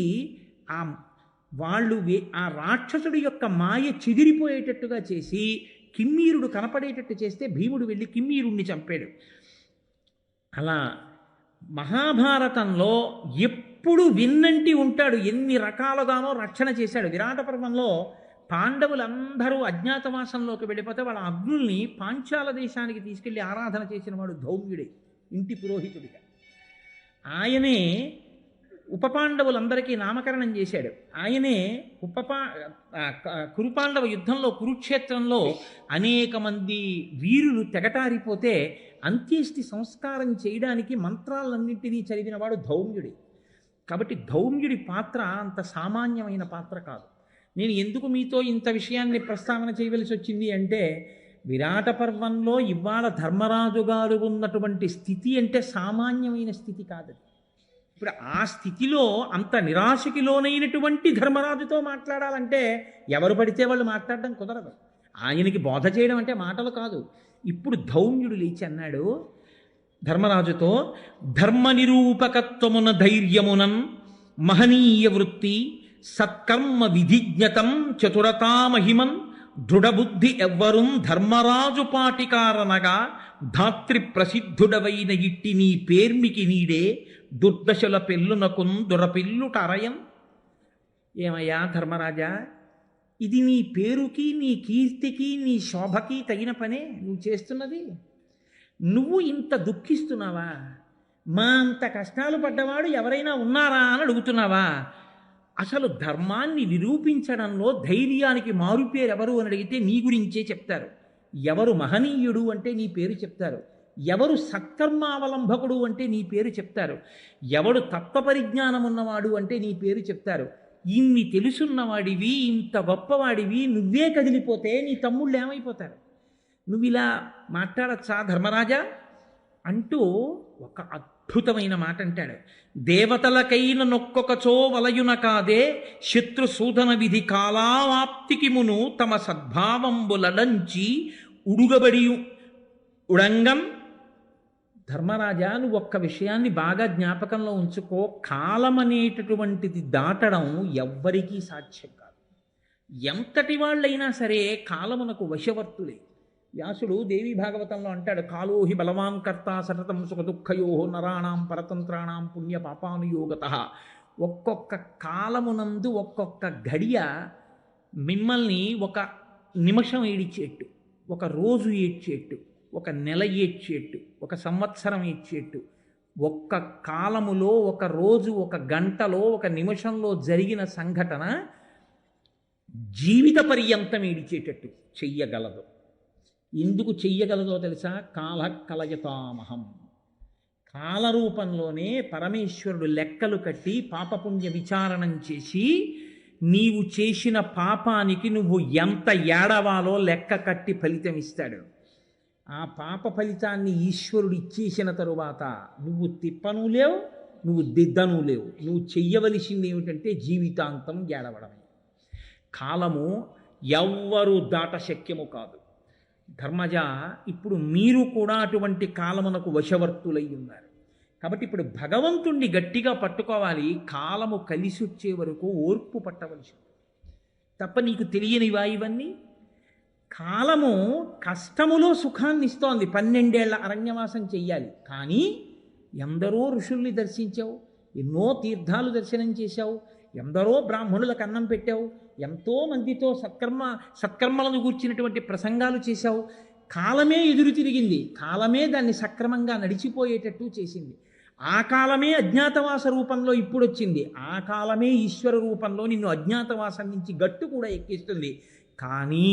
ఆ రాక్షసుడి యొక్క మాయ చెదిరిపోయేటట్టుగా చేసి కిమ్మీరుడు కనపడేటట్టు చేస్తే భీముడు వెళ్ళి కిమ్మీరుణ్ణి చంపాడు. అలా మహాభారతంలో ఎప్పుడు విన్నంటి ఉంటాడు. ఎన్ని రకాలుగానో రక్షణ చేశాడు. విరాట పర్వంలో పాండవులందరూ అజ్ఞాతవాసంలోకి వెళ్ళిపోతే వాళ్ళ అగ్నుల్ని పాంచాల దేశానికి తీసుకెళ్లి ఆరాధన చేసిన వాడు ధౌమ్యుడే, ఇంటి పురోహితుడిగా. ఆయనే ఉపపాండవులందరికీ నామకరణం చేశాడు. ఆయనే కురుపాండవ యుద్ధంలో కురుక్షేత్రంలో అనేక మంది వీరులు తెగటారిపోతే అంత్యేష్టి సంస్కారం చేయడానికి మంత్రాలన్నింటినీ చదివినవాడు ధౌమ్యుడే. కాబట్టి ధౌమ్యుడి పాత్ర అంత సామాన్యమైన పాత్ర కాదు. నేను ఎందుకు మీతో ఇంత విషయాన్ని ప్రస్తావన చేయవలసి వచ్చింది అంటే, విరాట పర్వంలో ఇవాళ ధర్మరాజు గారు ఉన్నటువంటి స్థితి అంటే సామాన్యమైన స్థితి కాదు. ఇప్పుడు ఆ స్థితిలో అంత నిరాశకి లోనైనటువంటి ధర్మరాజుతో మాట్లాడాలంటే ఎవరు పడితే వాళ్ళు మాట్లాడడం కుదరదు. ఆయనకి బోధ చేయడం అంటే మాటలు కాదు. ఇప్పుడు ధౌమ్యుడు లేచి అన్నాడు ధర్మరాజుతో, ధర్మ నిరూపకత్వమున ధైర్యమునన్ మహనీయ వృత్తి సత్కర్మ విధిజ్ఞతం చతురతామహిమన్ దృఢబుద్ధి ఎవ్వరుం ధర్మరాజు పాటికారనగా ధాత్రి ప్రసిద్ధుడవైన ఇట్టి నీ పేర్మికి నీడే దుర్దశల పెళ్ళునకున్ దొరపిల్లుట అరయం. ఏమయ్యా ధర్మరాజా, ఇది నీ పేరుకి నీ కీర్తికి నీ శోభకి తగిన పనే నువ్వు చేస్తున్నది? నువ్వు ఇంత దుఃఖిస్తున్నావా? మా అంత కష్టాలు పడ్డవాడు ఎవరైనా ఉన్నారా అని అడుగుతున్నావా? అసలు ధర్మాన్ని నిరూపించడంలో ధైర్యానికి మారుపేరు ఎవరు అని అడిగితే నీ గురించే చెప్తారు. ఎవరు మహనీయుడు అంటే నీ పేరు చెప్తారు. ఎవరు సత్కర్మావలంబకుడు అంటే నీ పేరు చెప్తారు. ఎవడు తత్వపరిజ్ఞానం ఉన్నవాడు అంటే నీ పేరు చెప్తారు. ఇన్ని తెలుసున్నవాడివి, ఇంత గొప్పవాడివి నువ్వే కదిలిపోతే నీ తమ్ముళ్ళు ఏమైపోతారు? నువ్వు ఇలా మాట్లాడచ్చా ధర్మరాజా అంటూ ఒక అద్భుతమైన మాట అంటాడు. దేవతలకైన నొక్కొకచో వలయున కాదే శత్రుసూదన విధి కాలావాప్తికి మును తమ సద్భావంబులడంచి ఉడుగబడి ఉడంగం. ధర్మరాజా, నువ్వు ఒక్క విషయాన్ని బాగా జ్ఞాపకంలో ఉంచుకో. కాలం అనేటటువంటిది దాటడం ఎవ్వరికీ సాధ్యం కాదు. ఎంతటి వాళ్ళైనా సరే కాలమునకు వశవర్తులే. వ్యాసుడు దేవి భాగవతంలో అంటాడు, కాలోహి బలవాన్ కర్త సతతం సుఖ దుఃఖయో నరాణం పరతంత్రాణం పుణ్య పాపానుయోగత. ఒక్కొక్క కాలమునందు ఒక్కొక్క గడియ మిమ్మల్ని ఒక నిమిషం ఏడిచేట్టు, ఒక రోజు ఏడ్చేట్టు, ఒక నెల ఏడ్చేట్టు, ఒక సంవత్సరం ఏడ్చేట్టు, ఒక్క కాలములో ఒక రోజు ఒక గంటలో ఒక నిమిషంలో జరిగిన సంఘటన జీవిత పర్యంతం ఏడిచేటట్టు చెయ్యగలదు. ఎందుకు చెయ్యగలదో తెలుసా? కాల కలయతామహం. కాలరూపంలోనే పరమేశ్వరుడు లెక్కలు కట్టి పాపపుణ్య విచారణం చేసి నీవు చేసిన పాపానికి నువ్వు ఎంత ఏడవాలో లెక్క కట్టి ఫలితం ఇస్తాడు. ఆ పాప ఫలితాన్ని ఈశ్వరుడు ఇచ్చేసిన తరువాత నువ్వు తిప్పను లేవు, నువ్వు దిద్దను లేవు. నువ్వు చెయ్యవలసింది ఏమిటంటే జీవితాంతం ఏడవడమే. కాలము ఎవ్వరూ దాట శక్యము కాదు. ధర్మజ, ఇప్పుడు మీరు కూడా అటువంటి కాలమునకు వశవర్తులై ఉన్నారు. కాబట్టి ఇప్పుడు భగవంతుణ్ణి గట్టిగా పట్టుకోవాలి. కాలము కలిసి వచ్చే వరకు ఓర్పు పట్టవలసి తప్ప నీకు తెలియనివా ఇవన్నీ? కాలము కష్టములో సుఖాన్ని ఇస్తోంది. 12 ఏళ్ల అరణ్యవాసం చెయ్యాలి. కానీ ఎందరో ఋషుల్ని దర్శించావు, ఎన్నో తీర్థాలు దర్శనం చేశావు, ఎందరో బ్రాహ్మణులకు అన్నం పెట్టావు, ఎంతోమందితో సత్కర్మలను గూర్చినటువంటి ప్రసంగాలు చేశావు. కాలమే ఎదురు తిరిగింది. కాలమే దాన్ని సక్రమంగా నడిచిపోయేటట్టు చేసింది. ఆ కాలమే అజ్ఞాతవాస రూపంలో ఇప్పుడు వచ్చింది. ఆ కాలమే ఈశ్వర రూపంలో నిన్ను అజ్ఞాతవాసం నుంచి గట్టు కూడా ఎక్కిస్తుంది. కానీ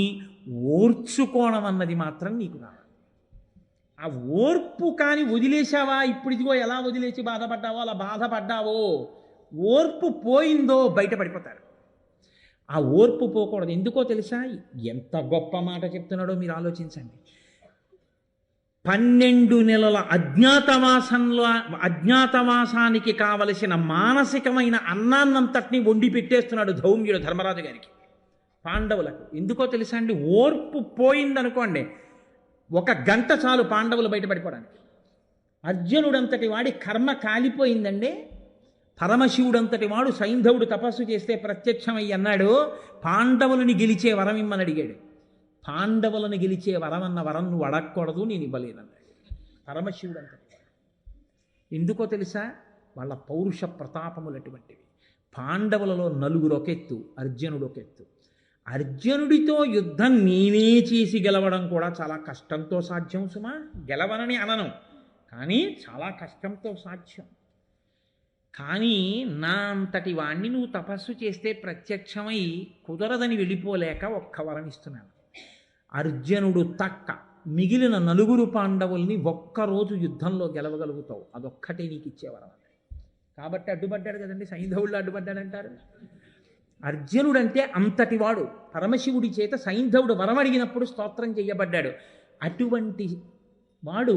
ఓర్చుకోవడం అన్నది మాత్రం నీకు రావాలి. ఆ ఓర్పు కానీ వదిలేశావా? ఇప్పుడు ఇదిగో ఎలా వదిలేసి బాధపడ్డావో అలా బాధపడ్డావో, ఓర్పు పోయిందో బయటపడిపోతారు. ఆ ఓర్పు పోకూడదు. ఎందుకో తెలుసా? ఎంత గొప్ప మాట చెప్తున్నాడో మీరు ఆలోచించండి. 12 నెలల అజ్ఞాతవాసానికి కావలసిన మానసికమైన అన్నాన్నంతటినీ వండి పెట్టేస్తున్నాడు ధౌమ్యుడు ధర్మరాజు గారికి, పాండవులకు. ఎందుకో తెలుసా అండి? ఓర్పు పోయిందనుకోండి, 1 గంట చాలు పాండవులు బయటపడిపోవడానికి. అర్జునుడంతటి వాడి కర్మ కాలిపోయిందండి. పరమశివుడంతటి వాడు సైంధవుడు తపస్సు చేస్తే ప్రత్యక్షమయ్యి అన్నాడు, పాండవులని గెలిచే వరం ఇమ్మని అడిగాడు. పాండవులను గెలిచే వరం అన్న వరం నువ్వు అడగకూడదు, నేను ఇవ్వలేనన్నాడు పరమశివుడంతటి వాడు. ఎందుకో తెలుసా? వాళ్ళ పౌరుష ప్రతాపములు అటువంటివి. పాండవులలో 4 ఒకెత్తు, అర్జునుడు ఒకెత్తు. అర్జునుడితో యుద్ధం నేనే చేసి గెలవడం కూడా చాలా కష్టంతో సాధ్యం సుమా. గెలవనని అనను, కానీ చాలా కష్టంతో సాధ్యం. కానీ నా అంతటి వాణ్ణి నువ్వు తపస్సు చేస్తే ప్రత్యక్షమై కుదరదని వెళ్ళిపోలేక ఒక్క వరం ఇస్తున్నాను. అర్జునుడు తక్క మిగిలిన 4 పాండవుల్ని ఒక్కరోజు యుద్ధంలో గెలవగలుగుతావు, అదొక్కటే నీకు ఇచ్చేవరం. కాబట్టి అడ్డుపడ్డాడు కదండి, సైంధవుళ్ళు అడ్డుపడ్డాడంటారు. అర్జునుడంటే అంతటి వాడు. పరమశివుడి చేత సైంధవుడు వరం అడిగినప్పుడు స్తోత్రం చేయబడ్డాడు. అటువంటి వాడు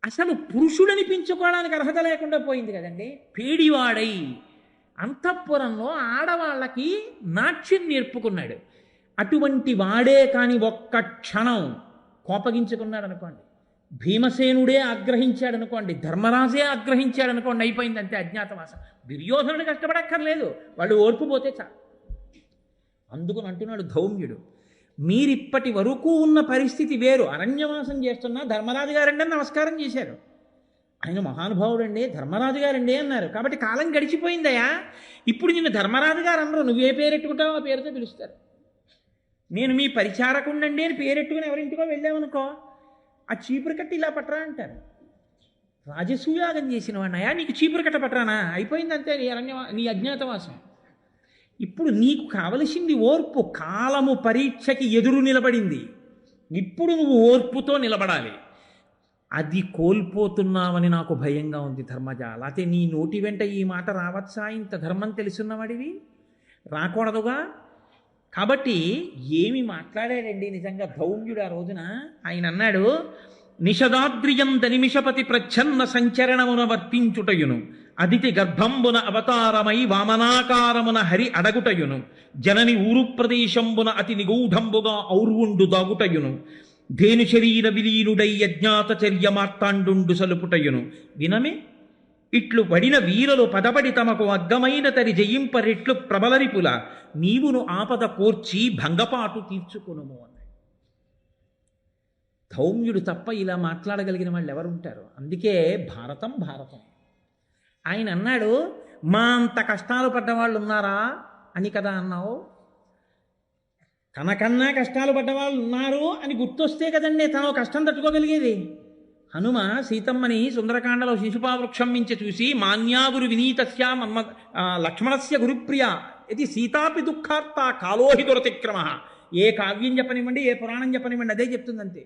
అసలు పురుషుడనిపించుకోవడానికి అర్హత లేకుండా పోయింది కదండి. పేడివాడై అంతఃపురంలో ఆడవాళ్ళకి నాట్యం నేర్పుకున్నాడు. అటువంటి వాడే కానీ ఒక్క క్షణం కోపగించుకున్నాడు అనుకోండి, భీమసేనుడే ఆగ్రహించాడు అనుకోండి, ధర్మరాజే ఆగ్రహించాడు అనుకోండి, అయిపోయింది అంతే అజ్ఞాతవాసం. దుర్యోధనుడు కష్టపడక్కర్లేదు, వాళ్ళు ఓర్పుపోతే చాలు. అందుకని అంటున్నాడు ధౌమ్యుడు, మీరిప్పటి వరకు ఉన్న పరిస్థితి వేరు. అరణ్యవాసం చేస్తున్నా ధర్మరాజు గారండి అని నమస్కారం చేశారు. ఆయన మహానుభావుడండి, ధర్మరాజు గారండి అన్నారు. కాబట్టి కాలం గడిచిపోయిందయా. ఇప్పుడు నిన్ను ధర్మరాజు గారు అనరు, నువ్వే పేరెట్టుకుంటావో ఆ పేరుతో పిలుస్తారు. నేను మీ పరిచారకుండండి అని పేరెట్టుకుని ఎవరింటికో వెళ్ళామనుకో, ఆ చీపురు కట్టి ఇలా పట్టరా అంటారు. రాజసూయాగం చేసిన వాడినయా, నీకు చీపురు కట్ట పట్టరానా? అయిపోయింది అంతే నీ అజ్ఞాతవాసం. ఇప్పుడు నీకు కావలసింది ఓర్పు. కాలము పరీక్షకి ఎదురు నిలబడింది, ఇప్పుడు నువ్వు ఓర్పుతో నిలబడాలి. అది కోల్పోతున్నావని నాకు భయంగా ఉంది ధర్మజ. లేకపోతే నీ నోటి వెంట ఈ మాట రావచ్చా? ఇంత ధర్మం తెలుసున్నవాడివి రాకూడదుగా. కాబట్టి ఏమి మాట్లాడాడండి నిజంగా ధౌమ్యుడు ఆ రోజున. ఆయన అన్నాడు, నిషదాద్రియం దనిమిషపతి ప్రచ్ఛన్న సంచరణమున వర్తించుటయును, అదితి గర్భంబున అవతారమై వామనాకారమున హరి అడగుటయును, జనని ఊరు ప్రదేశంబున అతి నిగూఢంబుగా ఔర్వుండు దాగుటయును, ధేను శరీర విలీనుడై అజ్ఞాత చర్య మార్తాండు సలుపుటయును, వినమే ఇట్లు పడిన వీరలు పదపడి తమకు అగ్గమైన తరి జయింపరెట్లు ప్రబలరిపుల, నీవును ఆపద కోర్చి భంగపాటు తీర్చుకునుము అన్నాడు. ధౌమ్యుడు తప్ప ఇలా మాట్లాడగలిగిన వాళ్ళు ఎవరుంటారు? అందుకే భారతం భారతం. ఆయన అన్నాడు, మా అంత కష్టాలు పడ్డవాళ్ళు ఉన్నారా అని కదా అన్నావు. తనకన్నా కష్టాలు పడ్డవాళ్ళు ఉన్నారు అని గుర్తొస్తే కదండి తను కష్టం తట్టుకోగలిగేది. హనుమ సీతమ్మని సుందరకాండలో శిశుపావృక్షం మించి చూసి, మాన్యాగురు వినీతస్య మన్మ లక్ష్మణస్య గురుప్రియ ఇది సీతాపి దుఃఖార్త కాలోహి దురతిక్రమ. ఏ కావ్యం చెప్పనివ్వండి, ఏ పురాణం చెప్పనివ్వండి, అదే చెప్తుందంతే.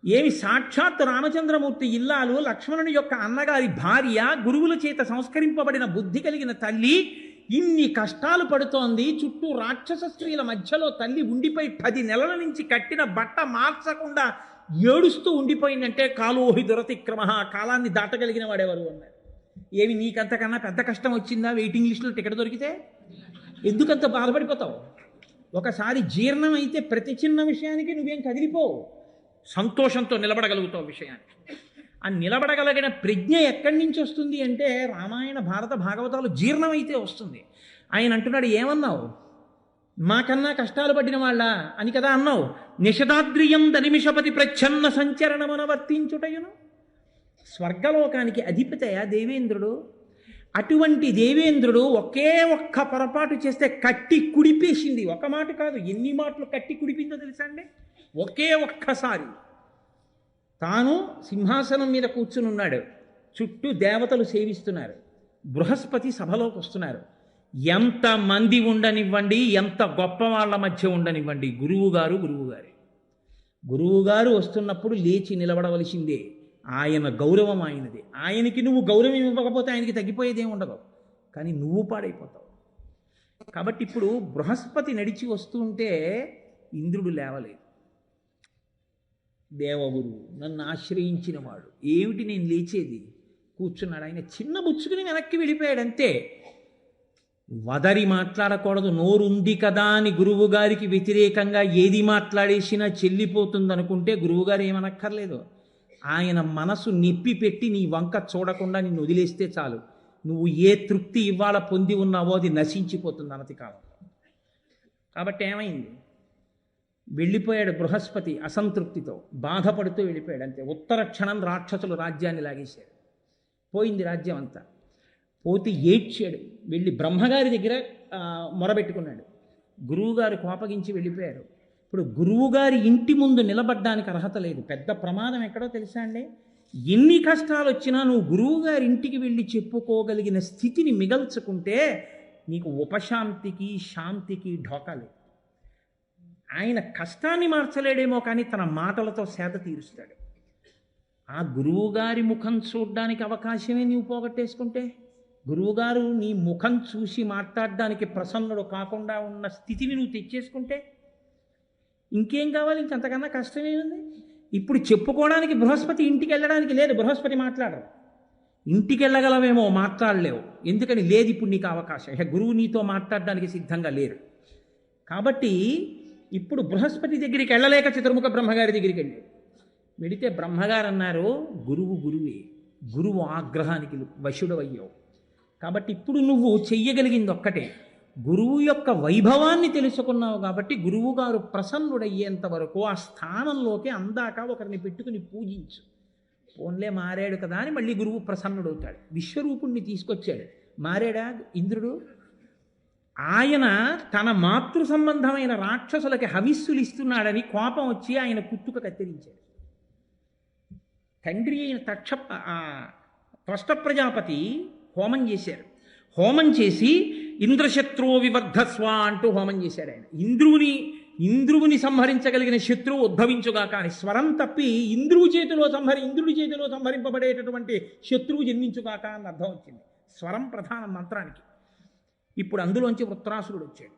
ఏమి సాక్షాత్ రామచంద్రమూర్తి ఇల్లాలు, లక్ష్మణుని యొక్క అన్నగారి భార్య, గురువుల చేత సంస్కరింపబడిన బుద్ధి కలిగిన తల్లి ఇన్ని కష్టాలు పడుతోంది. చుట్టూ రాక్షస స్త్రీల మధ్యలో తల్లి ఉండిపోయి 10 నెలల నుంచి కట్టిన బట్ట మార్చకుండా ఏడుస్తూ ఉండిపోయిందంటే కాలోహి దురతిక్రమ, కాలాన్ని దాటగలిగిన వాడెవరు అన్నారు. ఏమి నీకంతకన్నా పెద్ద కష్టం వచ్చిందా వెయిటింగ్ లిస్టులో టికెట్ దొరికితే? ఎందుకంత బాధపడిపోతావు? ఒకసారి జీర్ణం అయితే ప్రతి చిన్న విషయానికి నువ్వేం కదిలిపోవు, సంతోషంతో నిలబడగలుగుతావు విషయానికి. ఆ నిలబడగలిగిన ప్రజ్ఞ ఎక్కడి నుంచి వస్తుంది అంటే రామాయణ భారత భాగవతాలు జీర్ణమైతే వస్తుంది. ఆయన అంటున్నాడు, ఏమన్నావు? మాకన్నా కష్టాలు పడిన వాళ్ళ అని కదా అన్నావు. నిషదాద్రియం దనిమిషపతి ప్రచ్ఛన్న సంచరణమున వర్తించుటయును. స్వర్గలోకానికి అధిపతయ దేవేంద్రుడు. అటువంటి దేవేంద్రుడు ఒకే ఒక్క పొరపాటు చేస్తే కట్టి కుడిపేసింది. ఒక మాట కాదు, ఎన్ని మాటలు కట్టి కుడిపిందో తెలుసా అండి? ఒకే ఒక్కసారి తాను సింహాసనం మీద కూర్చుని ఉన్నాడు, చుట్టూ దేవతలు సేవిస్తున్నారు, బృహస్పతి సభలోకి వస్తున్నారు. ఎంతమంది ఉండనివ్వండి, ఎంత గొప్ప వాళ్ళ మధ్య ఉండనివ్వండి, గురువుగారు వస్తున్నప్పుడు లేచి నిలబడవలసిందే. ఆయన గౌరవం ఆయనది. ఆయనకి నువ్వు గౌరవం ఇవ్వకపోతే ఆయనకి తగ్గిపోయేదేం ఉండదు, కానీ నువ్వు పాడైపోతావు. కాబట్టి ఇప్పుడు బృహస్పతి నడిచి వస్తుంటే ఇంద్రుడు లేవలేదు. దేవగురువు నన్ను ఆశ్రయించిన వాడు, ఏమిటి నేను లేచేది? కూర్చున్నాడు. ఆయన చిన్న బుచ్చుకుని వెనక్కి వెళ్ళిపోయాడు అంతే. వదరి మాట్లాడకూడదు, నోరుంది కదా అని గురువు గారికి వ్యతిరేకంగా ఏది మాట్లాడేసినా చెల్లిపోతుందనుకుంటే గురువుగారు ఏమనక్కర్లేదు. ఆయన మనసు నిప్పి పెట్టి నీ వంక చూడకుండా నిన్ను వదిలేస్తే చాలు. నువ్వు ఏ తృప్తి ఇవాళ పొంది ఉన్నావో అది నశించిపోతుంది అనతి కాలంలో. కాబట్టి ఏమైంది? వెళ్ళిపోయాడు బృహస్పతి అసంతృప్తితో, బాధపడుతూ వెళ్ళిపోయాడు అంతే. ఉత్తర క్షణం రాక్షసులు రాజ్యాన్ని లాగేశారు. పోయింది రాజ్యం అంతా. పోతే ఏడ్చాడు, వెళ్ళి బ్రహ్మగారి దగ్గర మొరబెట్టుకున్నాడు. గురువుగారు కోపగించి వెళ్ళిపోయారు. ఇప్పుడు గురువుగారి ఇంటి ముందు నిలబడ్డానికి అర్హత లేదు. పెద్ద ప్రమాదం ఎక్కడో తెలుసా అండి? ఎన్ని కష్టాలు వచ్చినా నువ్వు గురువుగారి ఇంటికి వెళ్ళి చెప్పుకోగలిగిన స్థితిని మిగల్చుకుంటే నీకు ఉపశాంతికి శాంతికి ఢోకా లేదు. ఆయన కష్టాన్ని మార్చలేడేమో కానీ తన మాటలతో సేద తీరుస్తాడు. ఆ గురువుగారి ముఖం చూడడానికి అవకాశమే నీవు పోగొట్టేసుకుంటే, గురువుగారు నీ ముఖం చూసి మాట్లాడడానికి ప్రసన్నుడు కాకుండా ఉన్న స్థితిని నువ్వు తెచ్చేసుకుంటే ఇంకేం కావాలి? ఇంకంతకన్నా కష్టమే ఉంది. ఇప్పుడు చెప్పుకోవడానికి బృహస్పతి ఇంటికి వెళ్ళడానికి లేదు. బృహస్పతి మాట్లాడరు. ఇంటికి వెళ్ళగలవేమో, మాట్లాడలేవు. ఎందుకని లేదు ఇప్పుడు నీకు అవకాశం. గురువు నీతో మాట్లాడడానికి సిద్ధంగా లేరు. కాబట్టి ఇప్పుడు బృహస్పతి దగ్గరికి వెళ్ళలేక చతుర్ముఖ బ్రహ్మగారి దగ్గరికి వెళ్ళాడు. వెడితే బ్రహ్మగారు అన్నారు, గురువు గురువే, గురువు ఆగ్రహానికి వశుడవయ్యావు. కాబట్టి ఇప్పుడు నువ్వు చెయ్యగలిగింది ఒక్కటే, గురువు యొక్క వైభవాన్ని తెలుసుకున్నావు కాబట్టి గురువుగారు ప్రసన్నుడయ్యేంత వరకు ఆ స్థానంలోకి అందాక ఒకరిని పెట్టుకుని పూజించు. పోన్లే మారాడు కదా అని మళ్ళీ గురువు ప్రసన్నుడవుతాడు. విశ్వరూపుణ్ణి తీసుకొచ్చాడు, మారాడా ఇంద్రుడు? ఆయన తన మాతృ సంబంధమైన రాక్షసులకి హవిస్సులు ఇస్తున్నాడని కోపం వచ్చి ఆయన కుత్తుక కత్తిరించాడు. తండ్రి అయిన త్వష్ట ప్రజాపతి హోమం చేశారు. హోమం చేసి ఇంద్రశత్రు వివర్ధస్వ అంటూ హోమం చేశాడు ఆయన. ఇంద్రువుని సంహరించగలిగిన శత్రువు ఉద్భవించుగా కానీ స్వరం తప్పి ఇంద్రుడి చేతిలో సంహరింపబడేటటువంటి శత్రువు జన్మించుగాక అని అర్థం వచ్చింది. స్వరం ప్రధాన మంత్రానికి. ఇప్పుడు అందులోంచి వృత్రాసురుడు వచ్చాడు.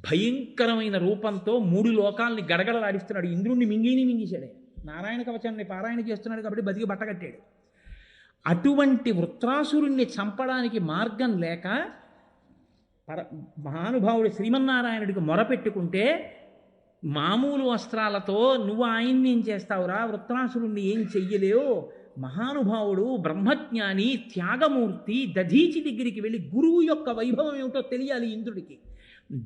భయంకరమైన రూపంతో 3 లోకాలని గడగడలాడిస్తున్నాడు. ఇంద్రుణ్ణి మింగేశాడు ఆయన. నారాయణ కవచాన్ని పారాయణ చేస్తున్నాడు కాబట్టి బతికి బట్టకట్టాడు. అటువంటి వృత్రాసురుణ్ణి చంపడానికి మార్గం లేక మహానుభావుడు శ్రీమన్నారాయణుడికి మొరపెట్టుకుంటే, మామూలు వస్త్రాలతో నువ్వు ఆయన్ని ఏం చేస్తావురా, వృత్రాసురుణ్ణి ఏం చెయ్యలేవు, మహానుభావుడు బ్రహ్మజ్ఞాని త్యాగమూర్తి దధీచి దగ్గరికి వెళ్ళి గురువు యొక్క వైభవం ఏమిటో తెలియాలి ఇంద్రుడికి.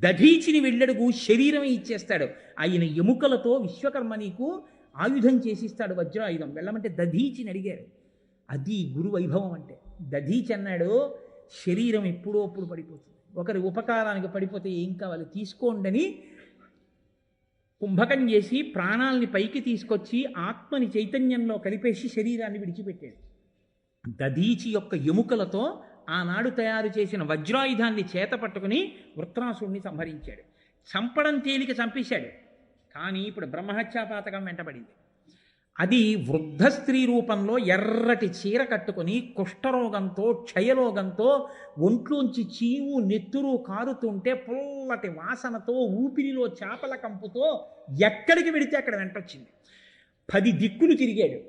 దధీచిని వెళ్ళడుగు శరీరమే ఇచ్చేస్తాడు. ఆయన ఎముకలతో విశ్వకర్మ నీకు ఆయుధం చేసిస్తాడు, వజ్రాయుధం. వెళ్ళమంటే దధీచిని అడిగారు. అది గురు వైభవం అంటే. దధీచి అన్నాడు, శరీరం ఎప్పుడో అప్పుడు పడిపోతుంది, ఒకరి ఉపకారానికి పడిపోతే ఏం కావాలి తీసుకోండని కుంభకం చేసి ప్రాణాలని పైకి తీసుకొచ్చి ఆత్మని చైతన్యంలో కలిపేసి శరీరాన్ని విడిచిపెట్టాడు. దధీచి యొక్క ఎముకలతో ఆనాడు తయారు చేసిన వజ్రాయుధాన్ని చేత పట్టుకుని వృత్రాసుడిని సంహరించాడు. చంపడం తేలిక, చంపేశాడు. కానీ ఇప్పుడు బ్రహ్మహత్యాపాతకం వెంటబడింది. అది వృద్ధ స్త్రీ రూపంలో ఎర్రటి చీర కట్టుకుని కుష్ఠరోగంతో క్షయరోగంతో ఒంట్లోంచి చీము నెత్తురు కారుతుంటే పుల్లటి వాసనతో ఊపిరిలో చేపల కంపుతో ఎక్కడికి వెడితే అక్కడ వెంటొచ్చింది. 10 దిక్కులు తిరిగాడు,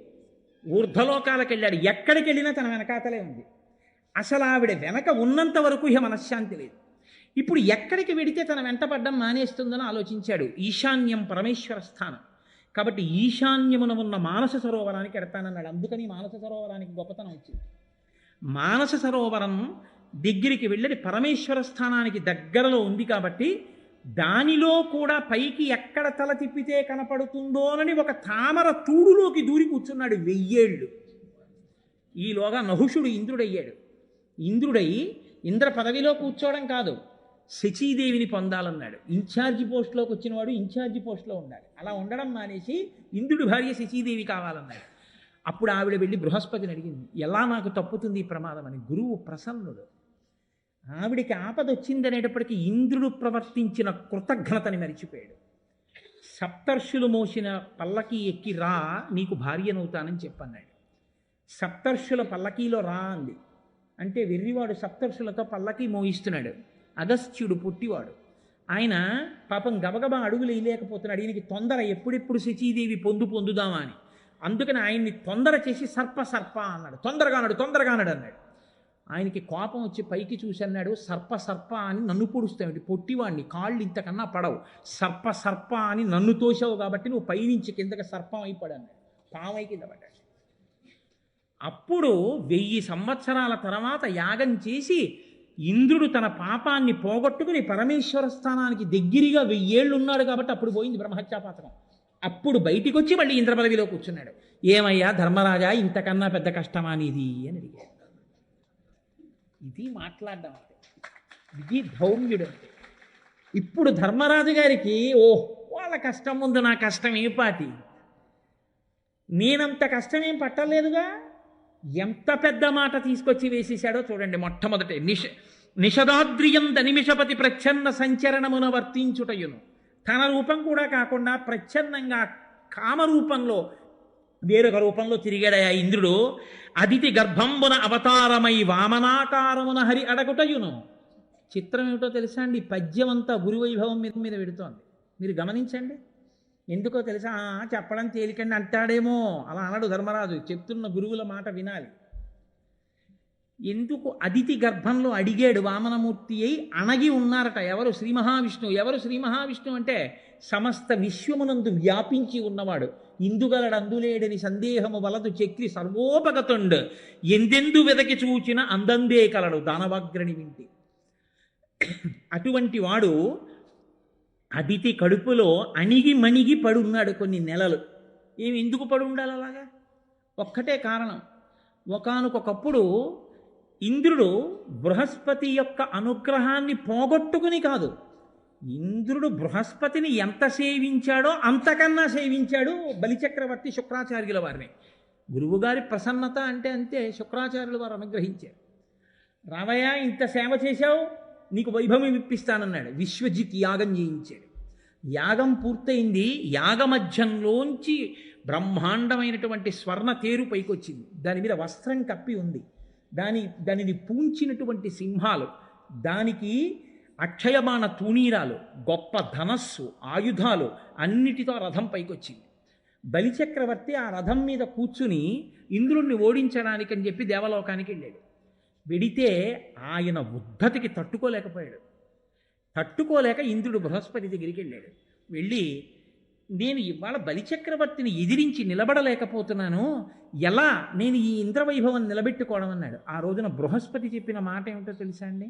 ఊర్ధ్వలోకాలకు వెళ్ళాడు. ఎక్కడికి వెళ్ళినా తన వెనకాతలే ఉంది. అసలు ఆవిడ వెనక ఉన్నంత వరకు ఇహ మనశ్శాంతి లేదు. ఇప్పుడు ఎక్కడికి వెడితే తన వెంటపడ్డం మానేస్తుందని ఆలోచించాడు. ఈశాన్యం పరమేశ్వర స్థానం కాబట్టి ఈశాన్యమున ఉన్న మానస సరోవరానికి ఎడతానన్నాడు. అందుకని మానస సరోవరానికి గొప్పతనం వచ్చింది. మానస సరోవరం దగ్గరికి వెళ్ళి పరమేశ్వర స్థానానికి దగ్గరలో ఉంది కాబట్టి దానిలో కూడా పైకి ఎక్కడ తల తిప్పితే కనపడుతుందోనని ఒక తామర తూడులోకి దూరి కూర్చున్నాడు 1000 ఏళ్ళు. ఈలోగా నహుషుడు ఇంద్రుడయ్యాడు. ఇంద్రుడై ఇంద్ర పదవిలో కూర్చోవడం కాదు, శచీదేవిని పొందాలన్నాడు. ఇన్ఛార్జి పోస్టులోకి వచ్చినవాడు ఇన్ఛార్జి పోస్టులో ఉండాలి. అలా ఉండడం మానేసి ఇంద్రుడి భార్య శచీదేవి కావాలన్నాడు. అప్పుడు ఆవిడ వెళ్ళి బృహస్పతిని అడిగింది, ఎలా నాకు తప్పుతుంది ఈ ప్రమాదం అని. గురువు ప్రసన్నుడు. ఆవిడికి ఆపద వచ్చిందనేటప్పటికీ ఇంద్రుడు ప్రవర్తించిన కృతజ్ఞతని మరిచిపోయాడు. సప్తర్షులు మోసిన పల్లకి ఎక్కి రా, నీకు భార్యనవుతానని చెప్పన్నాడు. సప్తర్షుల పల్లకీలో రా అంది. అంటే వెర్రివాడు సప్తర్షులతో పల్లకీ మోయిస్తున్నాడు. అగస్త్యుడు పుట్టివాడు. ఆయన పాపం గబగబా అడుగులు వేయలేకపోతున్నాడు. ఈయనకి తొందర, ఎప్పుడెప్పుడు శచీదేవి పొందుదామా అని. అందుకని ఆయన్ని తొందర చేసి సర్ప అన్నాడు. తొందరగా అన్నాడు. ఆయనకి కోపం వచ్చి పైకి చూసి అన్నాడు, సర్ప అని నన్ను పొడుస్తావు, పొట్టివాడిని, కాళ్ళు ఇంతకన్నా పడవు, సర్ప అని నన్ను తోసావు కాబట్టి నువ్వు పైనుంచి కిందకి సర్పం అయిపోయాడు, పామై కింద పడ్డాడు. అప్పుడు 1000 సంవత్సరాల తర్వాత యాగం చేసి ఇంద్రుడు తన పాపాన్ని పోగొట్టుకుని పరమేశ్వర స్థానానికి దగ్గరగా 1000 ఏళ్ళు ఉన్నాడు కాబట్టి అప్పుడు పోయింది బ్రహ్మహత్యాపాతకం. అప్పుడు బయటికి వచ్చి మళ్ళీ ఇంద్ర పదవిలో కూర్చున్నాడు. ఏమయ్యా ధర్మరాజా, ఇంతకన్నా పెద్ద కష్టమా నీది అని అడిగాడు. ఇది మాట్లాడడం అంటే, ఇది ధౌమ్యుడు అంటే. ఇప్పుడు ధర్మరాజు గారికి వాళ్ళ కష్టం ముందు నా కష్టం ఏ పాటి, నేనంత కష్టమేం పట్టలేదుగా. ఎంత పెద్ద మాట తీసుకొచ్చి వేసేశాడో చూడండి. మొట్టమొదటి నిషదాద్రియంద నిమిషపతి ప్రచ్ఛన్న సంచరణమున వర్తించుటయును. తన రూపం కూడా కాకుండా ప్రచ్ఛన్నంగా కామరూపంలో వేరొక రూపంలో తిరిగాడయా ఇంద్రుడు. అదితి గర్భంబున అవతారమై వామనాకారమున హరి అడగుటయును. చిత్రం ఏమిటో తెలుసా అండి, పద్యం అంతా గురువైభవం మీద పెడుతోంది. మీరు గమనించండి. ఎందుకో తెలుసా, చెప్పడం తేలికండి అంటాడేమో, అలా అనడు ధర్మరాజు. చెప్తున్న గురువుల మాట వినాలి. ఎందుకు అదితి గర్భంలో అడిగాడు వామనమూర్తి అయి అణగి ఉన్నారట. ఎవరు? శ్రీ మహావిష్ణువు. ఎవరు శ్రీ మహావిష్ణువు అంటే సమస్త విశ్వమునందు వ్యాపించి ఉన్నవాడు. ఇందుగలడు అందులేడని సందేహము వలదు చక్రి సర్వోపగతుండు, ఎందెందు వెదకి చూచిన అందందే కలడు దానవాగ్రణి వింటి. అటువంటి వాడు అదితి కడుపులో అణిగి మణిగి పడున్నాడు కొన్ని నెలలు. ఏమి ఎందుకు పడి ఉండాలి అలాగా? ఒక్కటే కారణం. ఒకానొకప్పుడు ఇంద్రుడు బృహస్పతి యొక్క అనుగ్రహాన్ని పోగొట్టుకుని కాదు, ఇంద్రుడు బృహస్పతిని ఎంత సేవించాడో అంతకన్నా సేవించాడు బలిచక్రవర్తి శుక్రాచార్యుల వారిని. గురువుగారి ప్రసన్నత అంటే అంతే. శుక్రాచార్యుల వారు అనుగ్రహించారు. రావయ్య, ఇంత సేవ చేశావు, నీకు వైభవం ఇప్పిస్తానన్నాడు. విశ్వజిత్ యాగం చేయించాడు. యాగం పూర్తయింది. యాగమధ్యంలోంచి బ్రహ్మాండమైనటువంటి స్వర్ణ తేరు పైకొచ్చింది. దాని మీద వస్త్రం కప్పి ఉంది. దానిని పూంచినటువంటి సింహాలు, దానికి అక్షయమాన తూణీరాలు, గొప్ప ధనస్సు, ఆయుధాలు అన్నిటితో రథం పైకొచ్చింది. బలిచక్రవర్తి ఆ రథం మీద కూర్చుని ఇంద్రుణ్ణి ఓడించడానికని చెప్పి దేవలోకానికి వెళ్ళాడు. వెడితే ఆయన ఉద్ధతికి తట్టుకోలేకపోయాడు. తట్టుకోలేక ఇంద్రుడు బృహస్పతి దగ్గరికి వెళ్ళాడు. వెళ్ళి, నేను ఇవాళ బలిచక్రవర్తిని ఎదిరించి నిలబడలేకపోతున్నాను, ఎలా నేను ఈ ఇంద్రవైభవం నిలబెట్టుకోవడం అన్నాడు. ఆ రోజున బృహస్పతి చెప్పిన మాట ఏమిటో తెలుసా అండి?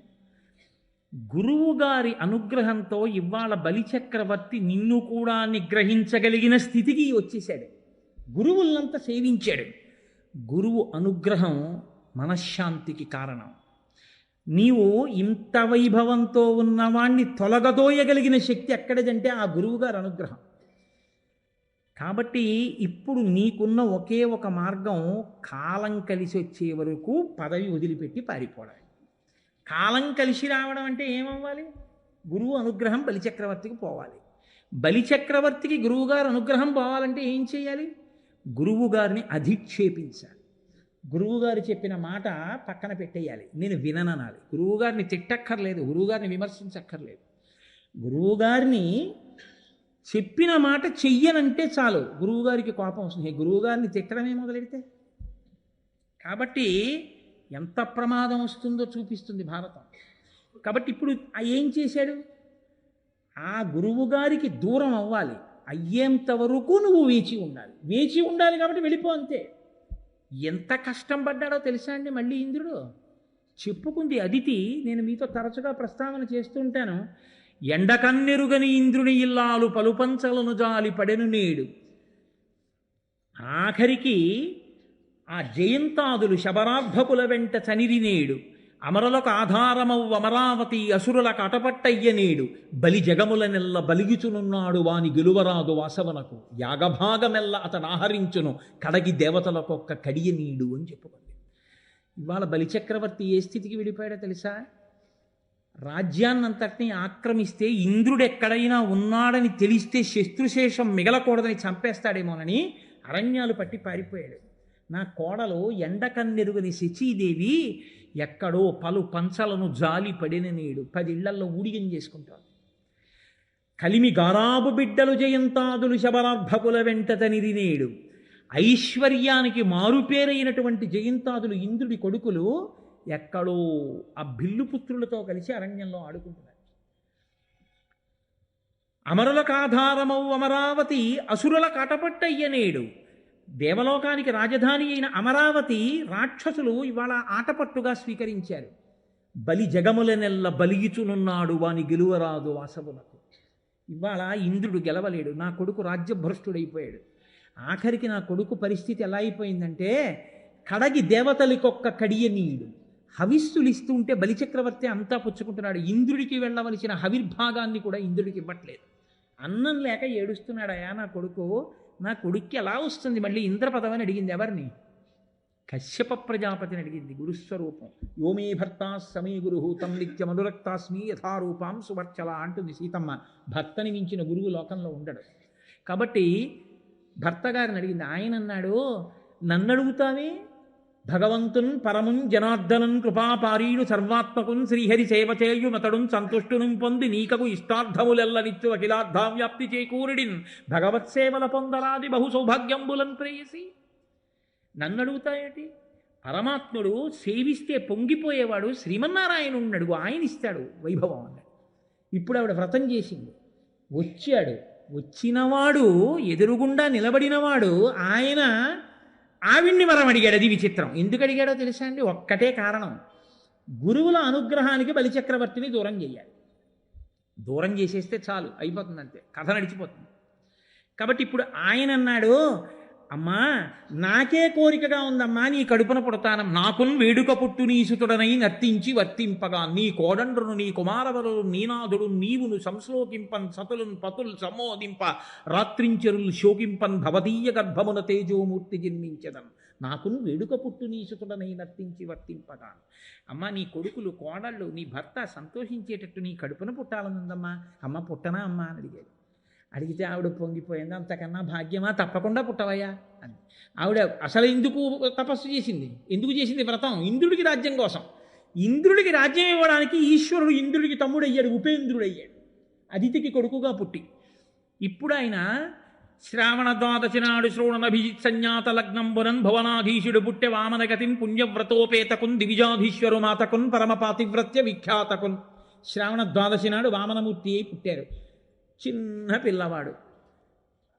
గురువుగారి అనుగ్రహంతో ఇవాళ బలిచక్రవర్తి నిన్ను కూడా నిగ్రహించగలిగిన స్థితికి వచ్చేశాడు. గురువులంతా సేవించాడు. గురువు అనుగ్రహం మనశ్శాంతికి కారణం. నీవు ఇంత వైభవంతో ఉన్నవాణ్ణి తొలగదోయగలిగిన శక్తి ఎక్కడిదంటే ఆ గురువుగారి అనుగ్రహం. కాబట్టి ఇప్పుడు నీకున్న ఒకే ఒక మార్గం, కాలం కలిసి వచ్చే వరకు పదవి వదిలిపెట్టి పారిపోవడం. కాలం కలిసి రావడం అంటే ఏమవ్వాలి? గురువు అనుగ్రహం బలిచక్రవర్తికి పోవాలి. బలిచక్రవర్తికి గురువుగారు అనుగ్రహం పోవాలంటే ఏం చేయాలి? గురువుగారిని అధిక్షేపించాలి. గురువుగారు చెప్పిన మాట పక్కన పెట్టేయాలి. నేను విననాలి. గురువుగారిని తిట్టక్కర్లేదు, గురువుగారిని విమర్శించక్కర్లేదు. గురువుగారిని చెప్పిన మాట చెయ్యనంటే చాలు, గురువుగారికి కోపం వస్తుంది. గురువుగారిని తిట్టడమే మొదలెడితే కాబట్టి ఎంత ప్రమాదం వస్తుందో చూపిస్తుంది భారతం. కాబట్టి ఇప్పుడు ఏం చేశాడు? ఆ గురువుగారికి దూరం అవ్వాలి. అయ్యేంత వరకు నువ్వు వేచి ఉండాలి. వేచి ఉండాలి కాబట్టి వెళ్ళిపో అంతే. ఎంత కష్టం పడ్డాడో తెలుసా అండి? మళ్ళీ ఇంద్రుడు చెప్పుకుంది అదితి. నేను మీతో తరచుగా ప్రస్తావన చేస్తుంటాను. ఎండకన్నెరుగని ఇంద్రుని ఇల్లాలు పలుపంచలను జాలి పడెను నేడు. ఆఖరికి ఆ జయంతాదులు శబరార్భకుల వెంట చనిరి నేడు. అమరులకు ఆధారమవు అమరావతి అసురులకు అటపట్టయ్య నేడు. బలి జగములనెల్ల బలిగిచునున్నాడు వాని గెలువరాదు వాసవనకు. యాగభాగమెల్ల అతను ఆహరించును కడగి దేవతలకొక్క కడియ నీడు అని చెప్పుకుంది. ఇవాళ బలిచక్రవర్తి ఏ స్థితికి విడిపోయాడో తెలుసా? రాజ్యాన్నంతటినీ ఆక్రమిస్తే ఇంద్రుడు ఎక్కడైనా ఉన్నాడని తెలిస్తే శత్రుశేషం మిగలకూడదని చంపేస్తాడేమోనని అరణ్యాలు పట్టి పారిపోయాడు. నా కోడలు ఎండకన్నెరుగని శచీదేవి ఎక్కడో పలు పంచలను జాలి పడిన నేడు 10 ఇళ్లల్లో ఊడిగం చేసుకుంటాడు. కలిమి గారాబు బిడ్డలు జయంతాదులు శబరార్భకుల వెంట తనిరి నేడు. ఐశ్వర్యానికి మారుపేరైనటువంటి జయంతాదులు ఇంద్రుడి కొడుకులు ఎక్కడో ఆ బిల్లుపుత్రులతో కలిసి అరణ్యంలో ఆడుకుంటున్నారు. అమరులకు ఆధారమవు అమరావతి అసురుల కాటపట్టయ్యనేడు. దేవలోకానికి రాజధాని అయిన అమరావతి రాక్షసులు ఇవాళ ఆటపట్టుగా స్వీకరించారు. బలి జగములనెల్ల బలిగిచునున్నాడు వాని గెలువరాదు వాసవులకు. ఇవాళ ఇంద్రుడు గెలవలేడు. నా కొడుకు రాజ్యభ్రష్టుడైపోయాడు. ఆఖరికి నా కొడుకు పరిస్థితి ఎలా అయిపోయిందంటే, కడగి దేవతలకొక్క కడియ నీడు. హవిస్సులు ఇస్తుంటే బలిచక్రవర్తి అంతా పుచ్చుకుంటున్నాడు. ఇంద్రుడికి వెళ్ళవలసిన హవిర్భాగాన్ని కూడా ఇంద్రుడికి ఇవ్వట్లేదు. అన్నం లేక ఏడుస్తున్నాడు. అయా నా కొడుక్కి ఎలా వస్తుంది మళ్ళీ ఇంద్రపదవని అడిగింది. ఎవరిని? కశ్యప ప్రజాపతిని అడిగింది. గురుస్వరూపం. యోమే భర్తా సమీ గురు తం నిత్య మనురక్తాస్మి యథారూపాం సువర్చల అంటుంది సీతమ్మ. భర్తని మించిన గురువు లోకంలో ఉండడు. కాబట్టి భర్త గారిని అడిగింది. ఆయన అన్నాడు, నన్ను అడుగుతావే? భగవంతున్ పరమున్ జనార్దనన్ కృపాపారీడు సర్వాత్మకున్ శ్రీహరి సేవచేయు మతడున్ సంతుష్టును పొంది నీకకు ఇష్టార్థములెల్లనిచ్చు అఖిలార్థా వ్యాప్తి చేకూరుడిన్ భగవత్సేవల పొందరాది బహు సౌభాగ్యంబులన్ ప్రేయసి. నన్ను అడుగుతాయేటి? పరమాత్ముడు సేవిస్తే పొంగిపోయేవాడు శ్రీమన్నారాయణుడిని అడుగు, ఆయన ఇస్తాడు వైభవం అన్నాడు. ఇప్పుడు ఆవిడ వ్రతం చేసింది, వచ్చాడు, వచ్చినవాడు ఎదురుగుండా నిలబడినవాడు ఆయన ఆవిడ్ని వరం అడిగాడు. అది విచిత్రం. ఎందుకు అడిగాడో తెలుసా అండి? ఒక్కటే కారణం, గురువుల అనుగ్రహానికి బలిచక్రవర్తిని దూరం చేయాలి. దూరం చేసేస్తే చాలు, అయిపోతుంది, అంతే, కథ నడిచిపోతుంది. కాబట్టి ఇప్పుడు ఆయన అన్నాడు, అమ్మా నాకే కోరికగా ఉందమ్మా, నీ కడుపున పుడతానం, నాకున్ వేడుక పుట్టు నీసుతుడనై నర్తించి వర్తింపగా, నీ కోడండ్రును నీ కుమారవరులు నీనాథుడు నీవును సంశ్లోకింపన్ సతులున్ పతుల్ సమోదింప రాత్రించరులు శోకింపన్ భవదీయ గర్భమున తేజోమూర్తి జన్మించదన్, నాకున్ వేడుక పుట్టు నీసుతుడనై నర్తించి వర్తింపగా. అమ్మ నీ కొడుకులు కోడళ్ళు నీ భర్త సంతోషించేటట్టు నీ కడుపున పుట్టాలనుందమ్మా. అమ్మ పుట్టనా అమ్మా అని అడిగాడు. అడిగితే ఆవిడ పొంగిపోయింది, అంతకన్నా భాగ్యమా, తప్పకుండా పుట్టవయ్యా అని. ఆవిడ అసలు ఎందుకు తపస్సు చేసింది, ఎందుకు చేసింది వ్రతం? ఇంద్రుడికి రాజ్యం కోసం. ఇంద్రుడికి రాజ్యం ఇవ్వడానికి ఈశ్వరుడు ఇంద్రుడికి తమ్ముడు అయ్యాడు, ఉపేంద్రుడు అయ్యాడు, అదితికి కొడుకుగా పుట్టి. ఇప్పుడు ఆయన శ్రావణ ద్వాదశి నాడు శ్రోణనభిజిత్ సంజ్ఞాత లగ్నంబునన్ భువనాధీశుడు పుట్టె వామనగతిం పుణ్యవ్రతోపేతకున్ దివిజాధీశ్వరు మాతకున్ పరమపాతివ్రత్య విఖ్యాతకున్. శ్రావణ ద్వాదశి నాడు వామనమూర్తి అయి పుట్టారు. చిన్న పిల్లవాడు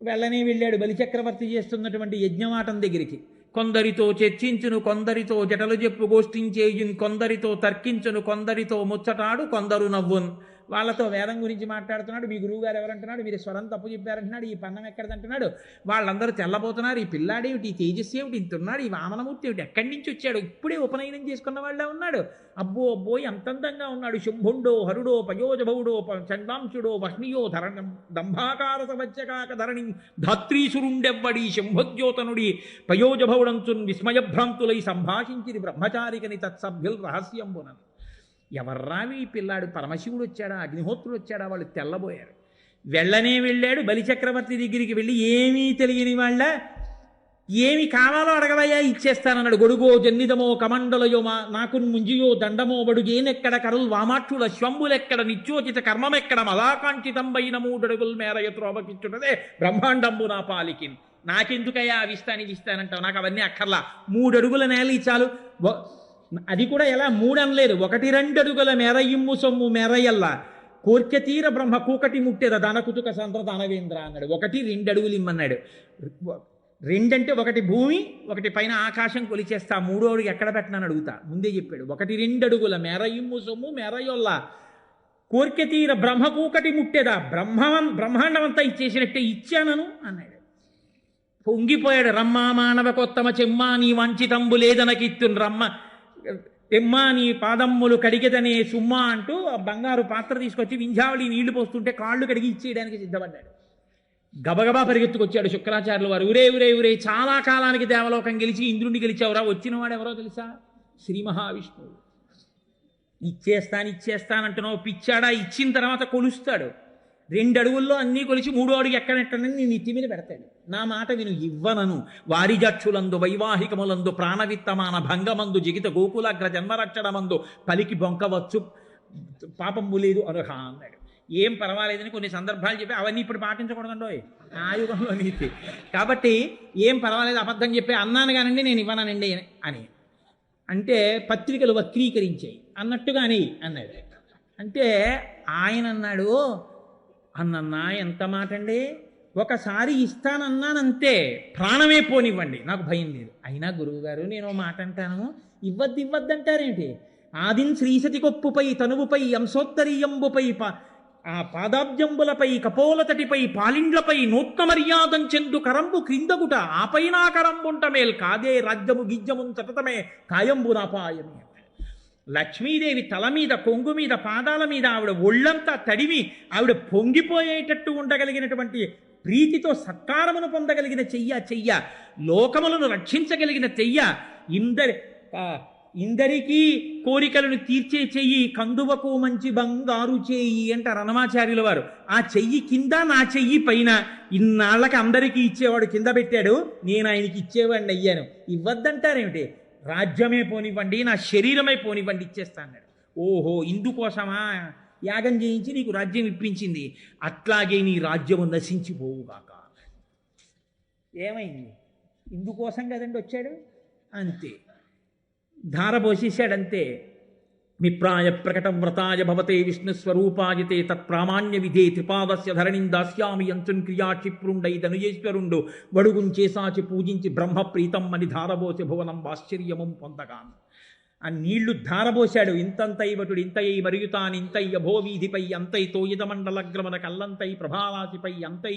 వెళ్ళనే వెళ్ళాడు బలిచక్రవర్తి చేస్తున్నటువంటి యజ్ఞవాటం దగ్గరికి. కొందరితో చర్చించును, కొందరితో జటలు చెప్పు గోష్ఠించేయున్, కొందరితో తర్కించును, కొందరితో ముచ్చటాడు, కొందరు నవ్వున్. వాళ్ళతో వేదం గురించి మాట్లాడుతున్నాడు. మీ గురువుగారు ఎవరంటున్నాడు, మీరు స్వరం తప్పు చెప్పారంటున్నాడు, ఈ పన్నం ఎక్కడదంటున్నాడు. వాళ్ళందరూ తెల్లబోతున్నారు, ఈ పిల్లాడేమిటి, ఈ తేజస్సు ఏమిటి, ఇంతున్నాడు, ఈ వామనమూర్తి ఏమిటి, ఎక్కడి నుంచి వచ్చాడు, ఇప్పుడే ఉపనయనం చేసుకున్న వాళ్ళే ఉన్నాడు, అబ్బో అబ్బో ఎంత అందంగా ఉన్నాడు, శుంభుండో హరుడో పయోజభవుడో చండాంశుడో వహ్నియో ధరణం దంభాకార సవచ్చకాక ధరణి ధాత్రీసురుండెవ్వడి శంభోద్యోతనుడి పయోజభవుడంచున్ విస్మయభ్రాంతులై సంభాషించిరి బ్రహ్మచారికని తత్సభ్యుల్ రహస్యంబునన్. ఎవర్రావి ఈ పిల్లాడు, పరమశివుడు వచ్చాడా, అగ్నిహోత్రుడు వచ్చాడా? వాళ్ళు తెల్లబోయారు. వెళ్ళనే వెళ్ళాడు బలిచక్రవర్తి దగ్గరికి. వెళ్ళి ఏమీ తెలియని వాళ్ళ, ఏమి కావాలో అడగవయ్యా ఇచ్చేస్తానన్నాడు. గొడుగో జన్నిదమో కమండలయో నాకు ముంజియో దండమో బడుగేనెక్కడ కరుల్ వామాక్షుల శ్వంబులెక్కడ నిత్యోచిత కర్మమెక్కడ మదాకాంక్షితంబైన 3 అడుగుల మేర ఎత్రోబకిచ్చుటదే బ్రహ్మాండంబు నా పాలికిన్. నాకెందుకయ్యా అవిస్తాని ఇస్తానంటావు, నాకు అవన్నీ అక్కర్లా, 3 అడుగుల నేల చాలు. అది కూడా ఎలా 3 అనలేదు, 1-2 అడుగుల మేర ఇమ్ము సొమ్ము మేరయల్లా కోర్కె తీర బ్రహ్మ కూకటి ముట్టేద దానకుతుక సంద్ర దానవేంద్ర అన్నాడు. 1-2 అడుగులు ఇమ్మన్నాడు. 2 అంటే 1 భూమి, 1 పైన ఆకాశం కొలిచేస్తా, 3వ అడుగు ఎక్కడ పెట్టినాను అడుగుతా, ముందే చెప్పాడు. 1-2 అడుగుల మేర ఇమ్ము సొమ్ము మేరయొల్లా కోర్కె తీర బ్రహ్మ కూకటి ముట్టేదా బ్రహ్మాండం అంతా ఇచ్చేసినట్టే ఇచ్చానను అన్నాడు. పొంగిపోయాడు. రమ్మా మానవ కొత్తమ చెమ్మా నీ వంచితంబు లేదనకిత్తున్ రమ్మ ఎమ్మా నీ పాదమ్ములు కడిగెదనే సుమ్మా అంటూ ఆ బంగారు పాత్ర తీసుకొచ్చి వింధ్యావళి నీళ్లు పోస్తుంటే కాళ్ళు కడిగి ఇచ్చేయడానికి సిద్ధపడ్డాడు. గబగబా పరిగెత్తుకొచ్చాడు శుక్రాచార్యుల వారు. ఊరే చాలా కాలానికి దేవలోకం గెలిచి ఇంద్రుడిని గెలిచావురా, వచ్చినవాడు ఎవరో తెలుసా? శ్రీ మహావిష్ణువు. ఇచ్చేస్తానంటున్నావు పిచ్చాడా? ఇచ్చిన తర్వాత కొలుస్తాడు. 2 అడుగుల్లో అన్నీ కొలిచి 3వ అడుగు ఎక్కడెట్టనని నీ నెత్తి మీద పెడతాడు. నా మాట విను, ఇవ్వనను వారిజక్షులందు వైవాహికములందు ప్రాణవిత్తమాన భంగమందు జిగిత గోకులాగ్ర జన్మరక్షణమందు పలికి బొంకవచ్చు పాపంబు లేదు అనుహ అన్నాడు. ఏం పర్వాలేదని కొన్ని సందర్భాలు చెప్పి అవన్నీ ఇప్పుడు పాటించకూడదండోయ్ ఆ యుగంలో నీతి. కాబట్టి ఏం పర్వాలేదు, అబద్ధం చెప్పి అన్నాను కానండి, నేను ఇవ్వనానండి అని అంటే పత్రికలు వక్రీకరించాయి అన్నట్టుగాని అన్నాడు. అంటే ఆయన అన్నాడు, అన్నన్నా ఎంత మాట అండి, ఒకసారి ఇస్తానన్నానంతే, ప్రాణమే పోనివ్వండి, నాకు భయం లేదు. అయినా గురువుగారు నేను మాట అంటాను, ఇవ్వద్దంటారేంటి? ఆదిన్ శ్రీసతి కొప్పుపై తనువుపై అంశోత్తరీయంబుపై ఆ పాదాబ్జంబులపై కపోలతటిపై పాలిండ్లపై నూత్న మర్యాదం చెందు కరంబు క్రిందగుట ఆపైనా కరంబుంట మేల్ కాదే రాజ్యము గిజ్జమున్ సతతమే కాయంబు నాపాయమే. లక్ష్మీదేవి తల మీద, కొంగు మీద, పాదాల మీద ఆవిడ ఒళ్ళంతా తడిమి ఆవిడ పొంగిపోయేటట్టు ఉండగలిగినటువంటి ప్రీతితో సత్కారమును పొందగలిగిన చెయ్య, లోకములను రక్షించగలిగిన చెయ్య, ఇందరికీ కోరికలను తీర్చే చెయ్యి, కందువకు మంచి బంగారు చెయ్యి అంటారు అన్నమాచార్యుల వారు. ఆ చెయ్యి కింద, నా చెయ్యి పైన, ఇన్నాళ్ళకి అందరికీ ఇచ్చేవాడు కింద పెట్టాడు, నేను ఆయనకి ఇచ్చేవాడిని అయ్యాను. ఇవ్వద్దంటారేమిటి? రాజ్యమే పోనివ్వండి, నా శరీరమే పోనివ్వండి, ఇచ్చేస్తా అన్నాడు. ఓహో, ఇందుకోసమా యాగం చేయించి నీకు రాజ్యం ఇప్పించింది, అట్లాగే నీ రాజ్యము నశించిపోవుగాక. ఏమైంది? ఇందుకోసం కదండి వచ్చాడు, అంతే. ధారపోసేశాడంతే. విప్రాయ ప్రకట వ్రతాయ భవతే విష్ణుస్వరూపాయతే తత్ప్రామాణ్య విధే త్రిపాదస్య ధరణిం దాస్యామి అంచున్ క్రియా క్షిప్రుండై ధనుజేశ్వరుండు వడుగుంచేసాచి పూజించి బ్రహ్మప్రీతం అని ధారబోసి భువనం ఆశ్చర్యమం పొందగాను. ఆ నీళ్లు ధారబోశాడు. ఇంతంతై వటుడు ఇంతయ్యి మరుగుతాని ఇంతయ్య భోవీధిపై అంతై తోయిదమండలగ్రమన కల్లంతై ప్రభారాశిపై అంతై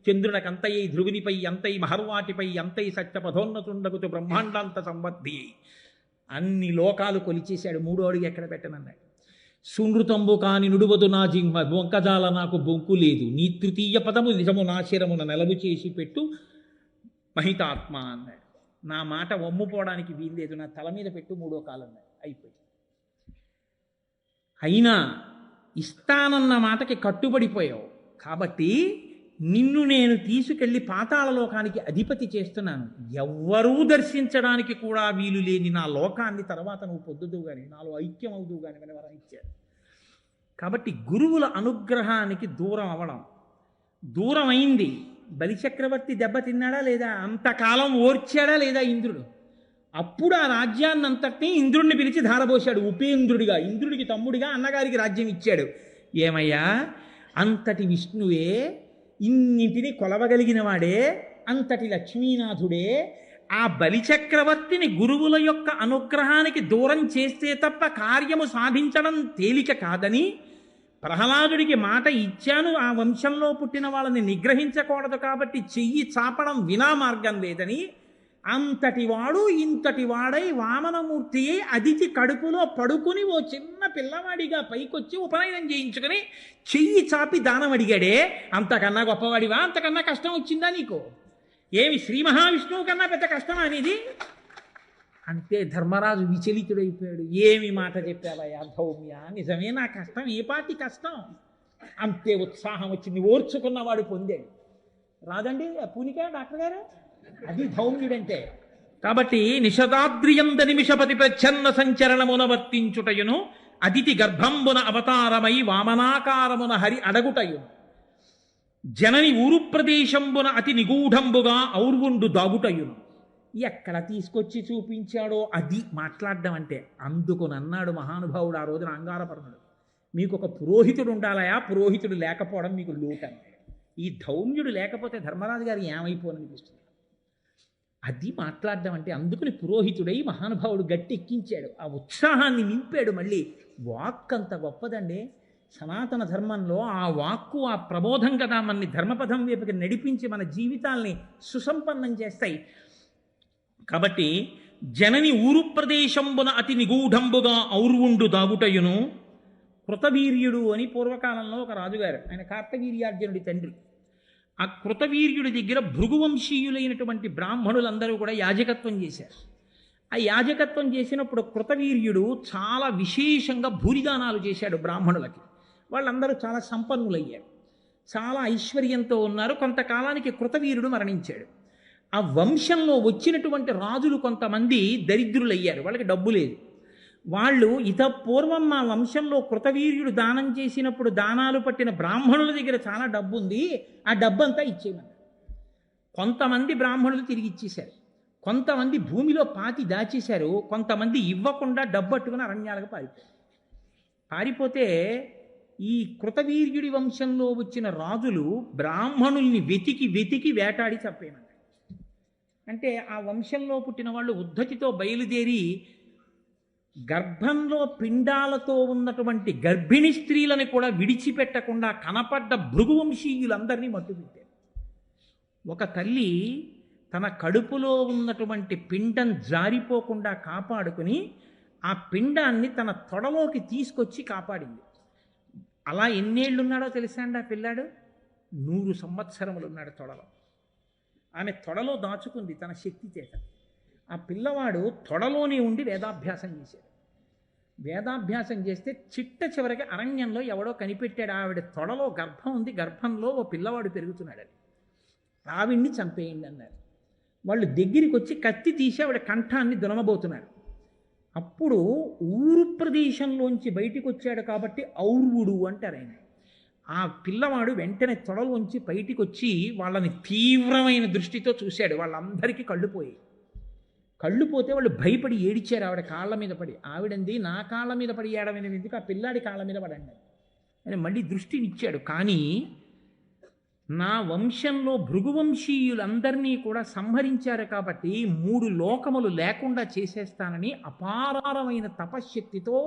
చంద్రునకంతయ్యి ధ్రువునిపై అంతై మహర్వాటిపై అంతై సత్యపథోన్నతుండగుతు బ్రహ్మాండాంత సంబద్ధి. అన్ని లోకాలు కొలిచేశాడు. 3వ అడుగు ఎక్కడ పెట్టనన్నాడు. సునృతంబు కాని నుడువదు నా జింహ బొంకజాల నాకు బొంకు లేదు, నీ తృతీయ పదము నిజము నా శిరమున నెలవు చేసి పెట్టు మహితాత్మ అన్నాడు. నా మాట వమ్ముపోవడానికి వీల్లేదు, నా తల మీద పెట్టు 3వ కాలన్నాడు. అయిపోయి అయినా ఇస్తానన్న మాటకి కట్టుబడిపోయావు కాబట్టి నిన్ను నేను తీసుకెళ్ళి పాతాళ లోకానికి అధిపతి చేస్తున్నాను. ఎవ్వరూ దర్శించడానికి కూడా వీలు లేని నా లోకాన్ని తర్వాత నువ్వు పొద్దుదు కానీ నాలో ఐక్యం అవుదువు కానీ అని వరం ఇచ్చారు. కాబట్టి గురువుల అనుగ్రహానికి దూరం అవడం, దూరం అయింది. బలిచక్రవర్తి దెబ్బతిన్నాడా లేదా? అంతకాలం ఓర్చాడా లేదా ఇంద్రుడు? అప్పుడు ఆ రాజ్యాన్నంతటినీ ఇంద్రుడిని పిలిచి ధారపోశాడు. ఉపేంద్రుడిగా, ఇంద్రుడికి తమ్ముడిగా అన్నగారికి రాజ్యం ఇచ్చాడు. ఏమయ్యా, అంతటి విష్ణువే, ఇన్నింటిని కొలవగలిగిన వాడే, అంతటి లక్ష్మీనాథుడే ఆ బలిచక్రవర్తిని గురువుల యొక్క అనుగ్రహానికి దూరం చేస్తే తప్ప కార్యము సాధించడం తేలిక కాదని ప్రహ్లాదుడికి మాట ఇచ్చాను. ఆ వంశంలో పుట్టిన వాళ్ళని నిగ్రహించకూడదు కాబట్టి చెయ్యి చాపడం వినా మార్గం లేదని అంతటి వాడు ఇంతటి వాడై వామనమూర్తి అయి అదితి కడుపులో పడుకుని ఓ చిన్న పిల్లవాడిగా పైకొచ్చి ఉపనయనం చేయించుకుని చెయ్యి చాపి దానం అడిగాడే. అంతకన్నా గొప్పవాడివా? అంతకన్నా కష్టం వచ్చిందా నీకు? ఏమి శ్రీ మహావిష్ణువు కన్నా పెద్ద కష్టమా అనేది? అంతే ధర్మరాజు విచలితుడైపోయాడు. ఏమి మాట చెప్పావయ్యా ధౌమ్య, నిజమే నా కష్టం, ఏ పాటి కష్టం? అంతే ఉత్సాహం వచ్చింది. ఓర్చుకున్నవాడు పొందాడు. రాదండి పూనిక డాక్టర్ గారు, అది ధౌమ్యుడంటే. కాబట్టి నిషదాద్రియంద నిమిషపతి ప్రచ్ఛన్న సంచరణమున వర్తించుటయును అదితి గర్భంబున అవతారమై వామనాకారమున హరి అడగుటయును జనని ఊరు ప్రదేశంబున అతి నిగూఢంబుగా ఔర్వుండు దాగుటయును. ఎక్కడ తీసుకొచ్చి చూపించాడో అది మాట్లాడడం అంటే. అందుకునన్నాడు మహానుభావుడు ఆ రోజున అంగారపర్ణుడు, మీకు ఒక పురోహితుడు ఉండాలయా, పురోహితుడు లేకపోవడం మీకు లోటని. ఈ ధౌమ్యుడు లేకపోతే ధర్మరాజు గారు ఏమైపోననిపిస్తుంది. అది మాట్లాడడం అంటే. అందుకుని పురోహితుడై మహానుభావుడు గట్టెక్కించాడు, ఆ ఉత్సాహాన్ని నింపాడు. మళ్ళీ వాక్ అంత గొప్పదండి సనాతన ధర్మంలో. ఆ వాక్కు, ఆ ప్రబోధం కదా మనని ధర్మపథం వైపుకి నడిపించి మన జీవితాల్ని సుసంపన్నం చేస్తాయి. కాబట్టి జనని ఊరు ప్రదేశంబున అతి నిగూఢంబుగా ఔర్వుండు దాగుటయును. కృతవీర్యుడు అని పూర్వకాలంలో ఒక రాజుగారు, ఆయన కార్తవీర్యార్జునుడి తండ్రి. ఆ కృతవీర్యుడి దగ్గర భృగువంశీయులైనటువంటి బ్రాహ్మణులందరూ కూడా యాజకత్వం చేశారు. ఆ యాజకత్వం చేసినప్పుడు కృతవీర్యుడు చాలా విశేషంగా భూరిదానాలు చేశాడు బ్రాహ్మణులకి. వాళ్ళందరూ చాలా సంపన్నులయ్యారు, చాలా ఐశ్వర్యంతో ఉన్నారు. కొంతకాలానికి కృతవీర్యుడు మరణించాడు. ఆ వంశంలో వచ్చినటువంటి రాజులు కొంతమంది దరిద్రులయ్యారు, వాళ్ళకి డబ్బు లేదు. వాళ్ళు పూర్వం మా వంశంలో కృతవీర్యుడు దానం చేసినప్పుడు దానాలు పట్టిన బ్రాహ్మణుల దగ్గర చాలా డబ్బు ఉంది, ఆ డబ్బంతా ఇచ్చేయమన్నారు. కొంతమంది బ్రాహ్మణులు తిరిగి ఇచ్చేశారు, కొంతమంది భూమిలో పాతి దాచేశారు, కొంతమంది ఇవ్వకుండా డబ్బట్టుకుని అరణ్యాలకు పారిపోతే ఈ కృతవీర్యుడి వంశంలో వచ్చిన రాజులు బ్రాహ్మణుల్ని వెతికి వెతికి వేటాడి చంపేయమన్నారు. అంటే ఆ వంశంలో పుట్టిన వాళ్ళు ఉద్ధతితో బయలుదేరి గర్భంలో పిండాలతో ఉన్నటువంటి గర్భిణీ స్త్రీలను కూడా విడిచిపెట్టకుండా కనపడ్డ భృగువంశీయులందరినీ మట్టుపెట్టారు. ఒక తల్లి తన కడుపులో ఉన్నటువంటి పిండం జారిపోకుండా కాపాడుకుని ఆ పిండాన్ని తన తొడలోకి తీసుకొచ్చి కాపాడింది. అలా ఎన్నేళ్ళున్నాడో తెలుసా అండి ఆ పిల్లాడు? 100 సంవత్సరములు ఉన్నాడు తొడలో. ఆమె తొడలో దాచుకుంది తన శక్తి చేత. ఆ పిల్లవాడు తొడలోనే ఉండి వేదాభ్యాసం చేశాడు. వేదాభ్యాసం చేస్తే చిట్ట చివరికి అరణ్యంలో ఎవడో కనిపెట్టాడు, ఆవిడ తొడలో గర్భం ఉంది, గర్భంలో ఓ పిల్లవాడు పెరుగుతున్నాడని. ఆవిడ్ని చంపేయండి అన్నారు. వాళ్ళు దగ్గరికి వచ్చి కత్తి తీసి ఆవిడ కంఠాన్ని దునమబోతున్నారు. అప్పుడు ఊరు ప్రదేశంలోంచి బయటికి వచ్చాడు కాబట్టి ఔర్వుడు అంటారు ఆయన. ఆ పిల్లవాడు వెంటనే తొడలోంచి బయటికి వచ్చి వాళ్ళని తీవ్రమైన దృష్టితో చూశాడు. వాళ్ళందరికీ కళ్ళు పోయాయి. కళ్ళు పోతే వాళ్ళు భయపడి ఏడిచారు ఆవిడ కాళ్ళ మీద పడి. ఆవిడంది, నా కాళ్ళ మీద పడి ఏడమైన ఎందుకు, ఆ పిల్లాడి కాళ్ళ మీద పడండి అని మళ్ళీ దృష్టినిచ్చాడు. కానీ నా వంశంలో భృగువంశీయులందరినీ కూడా సంహరించారు కాబట్టి 3 లోకములు లేకుండా చేసేస్తానని అపారమైన తపశ్శక్తితో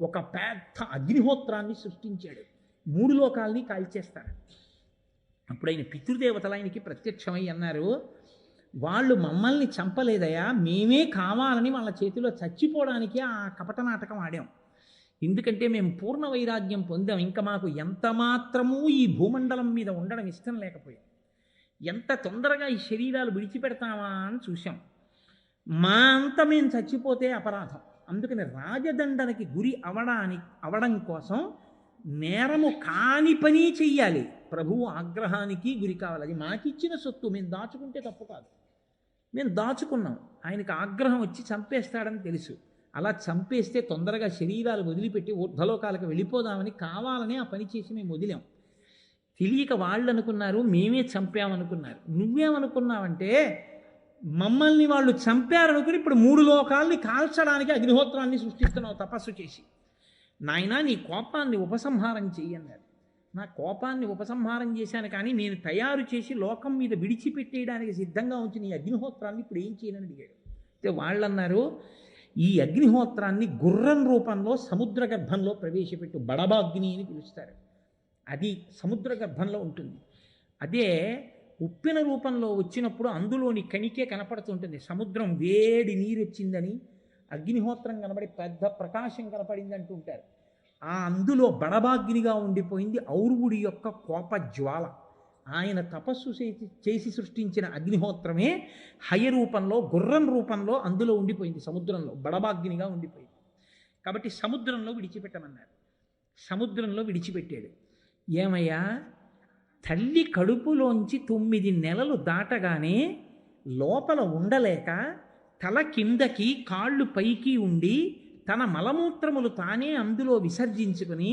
ఒక పెద్ద అగ్నిహోత్రాన్ని సృష్టించాడు. 3 లోకాల్ని కాల్చేస్తాడు. అప్పుడు ఆయన పితృదేవతలు ఆయనకి ప్రత్యక్షమై అన్నారు, వాళ్ళు మమ్మల్ని చంపలేదయా, మేమే కావాలని వాళ్ళ చేతిలో చచ్చిపోవడానికి ఆ కపట నాటకం ఆడాం. ఎందుకంటే మేము పూర్ణ వైరాగ్యం పొందాం. ఇంకా మాకు ఎంత మాత్రమూ ఈ భూమండలం మీద ఉండడం ఇష్టం లేకపోయాం. ఎంత తొందరగా ఈ శరీరాలు విడిచిపెడతామా అని చూసాం. మా అంత మేము చచ్చిపోతే అపరాధం. అందుకని రాజదండనకి గురి అవడం కోసం నేరము కాని పని చెయ్యాలి. ప్రభువు ఆగ్రహానికి గురి కావాలి. అది మాకిచ్చిన సొత్తు, మేము దాచుకుంటే తప్పు కాదు. మేము దాచుకున్నాం. ఆయనకు ఆగ్రహం వచ్చి చంపేస్తాడని తెలుసు. అలా చంపేస్తే తొందరగా శరీరాలు వదిలిపెట్టి ఊర్ధ్వలోకాలకు వెళ్ళిపోదామని కావాలని ఆ పని చేసి మేము వదిలాం. తెలియక వాళ్ళు అనుకున్నారు మేమే చంపామనుకున్నారు. నువ్వేమనుకున్నావంటే మమ్మల్ని వాళ్ళు చంపారనుకుని ఇప్పుడు 3 లోకాల్ని కాల్చడానికి అగ్నిహోత్రాన్ని సృష్టిస్తున్నావు తపస్సు చేసి. నాయనా, నీ కోపాన్ని ఉపసంహారం చెయ్యన్నారు. నా కోపాన్ని ఉపసంహారం చేశాను, కానీ నేను తయారు చేసి లోకం మీద విడిచిపెట్టేయడానికి సిద్ధంగా ఉంచి నీ అగ్నిహోత్రాన్ని ఇప్పుడు ఏం చేయనని అడిగాడు. అయితే వాళ్ళన్నారు, ఈ అగ్నిహోత్రాన్ని గుర్రం రూపంలో సముద్ర గర్భంలో ప్రవేశపెట్టు, బడబాగ్ని అని పిలుస్తారు. అది సముద్ర గర్భంలో ఉంటుంది. అదే ఉప్పిన రూపంలో వచ్చినప్పుడు అందులోని కణికే కనపడుతుంటుంది. సముద్రం వేడి నీరు వచ్చిందని, అగ్నిహోత్రం కనబడి పెద్ద ప్రకాశం కనపడింది అంటుంటారు. ఆ అందులో బడబాగ్నిగా ఉండిపోయింది ఔర్వుడి యొక్క కోప జ్వాల. ఆయన తపస్సు చేసి సృష్టించిన అగ్నిహోత్రమే హయ రూపంలో, గుర్రం రూపంలో అందులో ఉండిపోయింది. సముద్రంలో బడబాగ్నిగా ఉండిపోయింది. కాబట్టి సముద్రంలో విడిచిపెట్టమన్నారు. సముద్రంలో విడిచిపెట్టాడు. ఏమయ్యా, తల్లి కడుపులోంచి 9 నెలలు దాటగానే లోపల ఉండలేక తల కిందకి కాళ్ళు పైకి ఉండి తన మలమూత్రములు తానే అందులో విసర్జించుకుని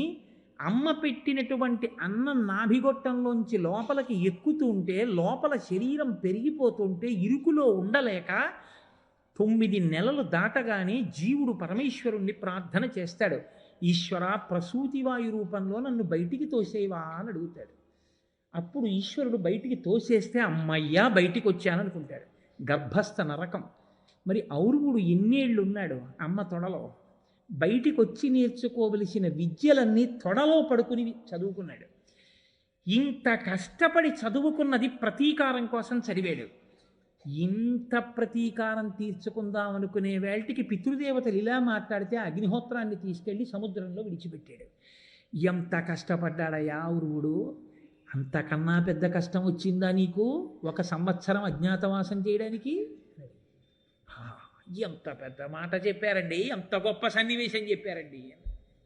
అమ్మ పెట్టినటువంటి అన్నం నాభిగొట్టంలోంచి లోపలికి ఎక్కుతూ ఉంటే లోపల శరీరం పెరిగిపోతుంటే ఇరుకులో ఉండలేక 9 నెలలు దాటగానే జీవుడు పరమేశ్వరుణ్ణి ప్రార్థన చేస్తాడు. ఈశ్వర, ప్రసూతివాయు రూపంలో నన్ను బయటికి తోసేవా అని అడుగుతాడు. అప్పుడు ఈశ్వరుడు బయటికి తోసేస్తే అమ్మయ్యా బయటికి వచ్చాననుకుంటాడు. గర్భస్థ నరకం. మరి ఔర్వుడు ఎన్నేళ్ళు ఉన్నాడు అమ్మ తొడలో? బయటికి వచ్చి నేర్చుకోవలసిన విద్యలన్నీ తొడలో పడుకుని చదువుకున్నాడు. ఇంత కష్టపడి చదువుకున్నది ప్రతీకారం కోసం చదివాడు. ఇంత ప్రతీకారం తీర్చుకుందాం అనుకునే వేళటికి పితృదేవతలు ఇలా మాట్లాడితే అగ్నిహోత్రాన్ని తీసుకెళ్ళి సముద్రంలో విడిచిపెట్టాడు. ఎంత కష్టపడ్డాడయ్యా ఔర్వుడు! అంతకన్నా పెద్ద కష్టం వచ్చిందా నీకు 1 సంవత్సరం అజ్ఞాతవాసం చేయడానికి? ఎంత పెద్ద మాట చెప్పారండి, ఎంత గొప్ప సన్నివేశం చెప్పారండి.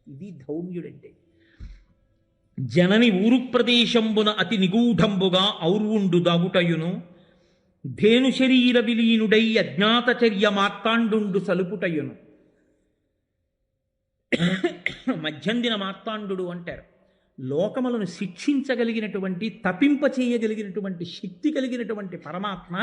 ఇది ధౌమ్యుడంటే. జనని ఊరు ప్రదేశంబున అతి నిగూఢంబుగా ఔర్వుండు దాగుటయును, ధేను శరీర విలీనుడై అజ్ఞాతచర్య మార్తాండు సలుపుటయును. మధ్యందిన మార్తాండు అంటారు. లోకములను శిక్షించగలిగినటువంటి, తపింపచేయగలిగినటువంటి శక్తి కలిగినటువంటి పరమాత్మ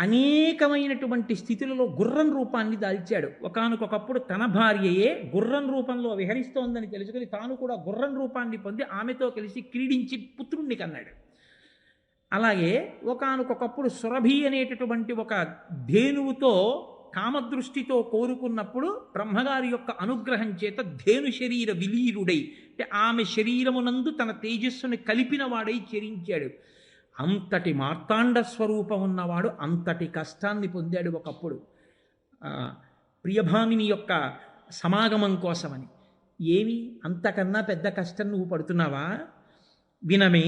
అనేకమైనటువంటి స్థితులలో గుర్రం రూపాన్ని దాల్చాడు. ఒకానొకప్పుడు తన భార్యయే గుర్రం రూపంలో విహరిస్తోందని తెలుసుకుని తాను కూడా గుర్రం రూపాన్ని పొంది ఆమెతో కలిసి క్రీడించి పుత్రుణ్ణి కన్నాడు. అలాగే ఒకానొకప్పుడు సురభి అనేటటువంటి ఒక ధేనువుతో కామదృష్టితో కోరుకున్నప్పుడు బ్రహ్మగారి యొక్క అనుగ్రహం చేత ధేను శరీర విలీనుడై, అంటే ఆమె శరీరమునందు తన తేజస్సుని కలిపిన వాడై చెరించాడు. అంతటి మార్తాండ స్వరూపం ఉన్నవాడు అంతటి కష్టాన్ని పొందాడు ఒకప్పుడు ప్రియభామిని యొక్క సమాగమం కోసమని. ఏమి అంతకన్నా పెద్ద కష్టం నువ్వు పడుతున్నావా? వినమే,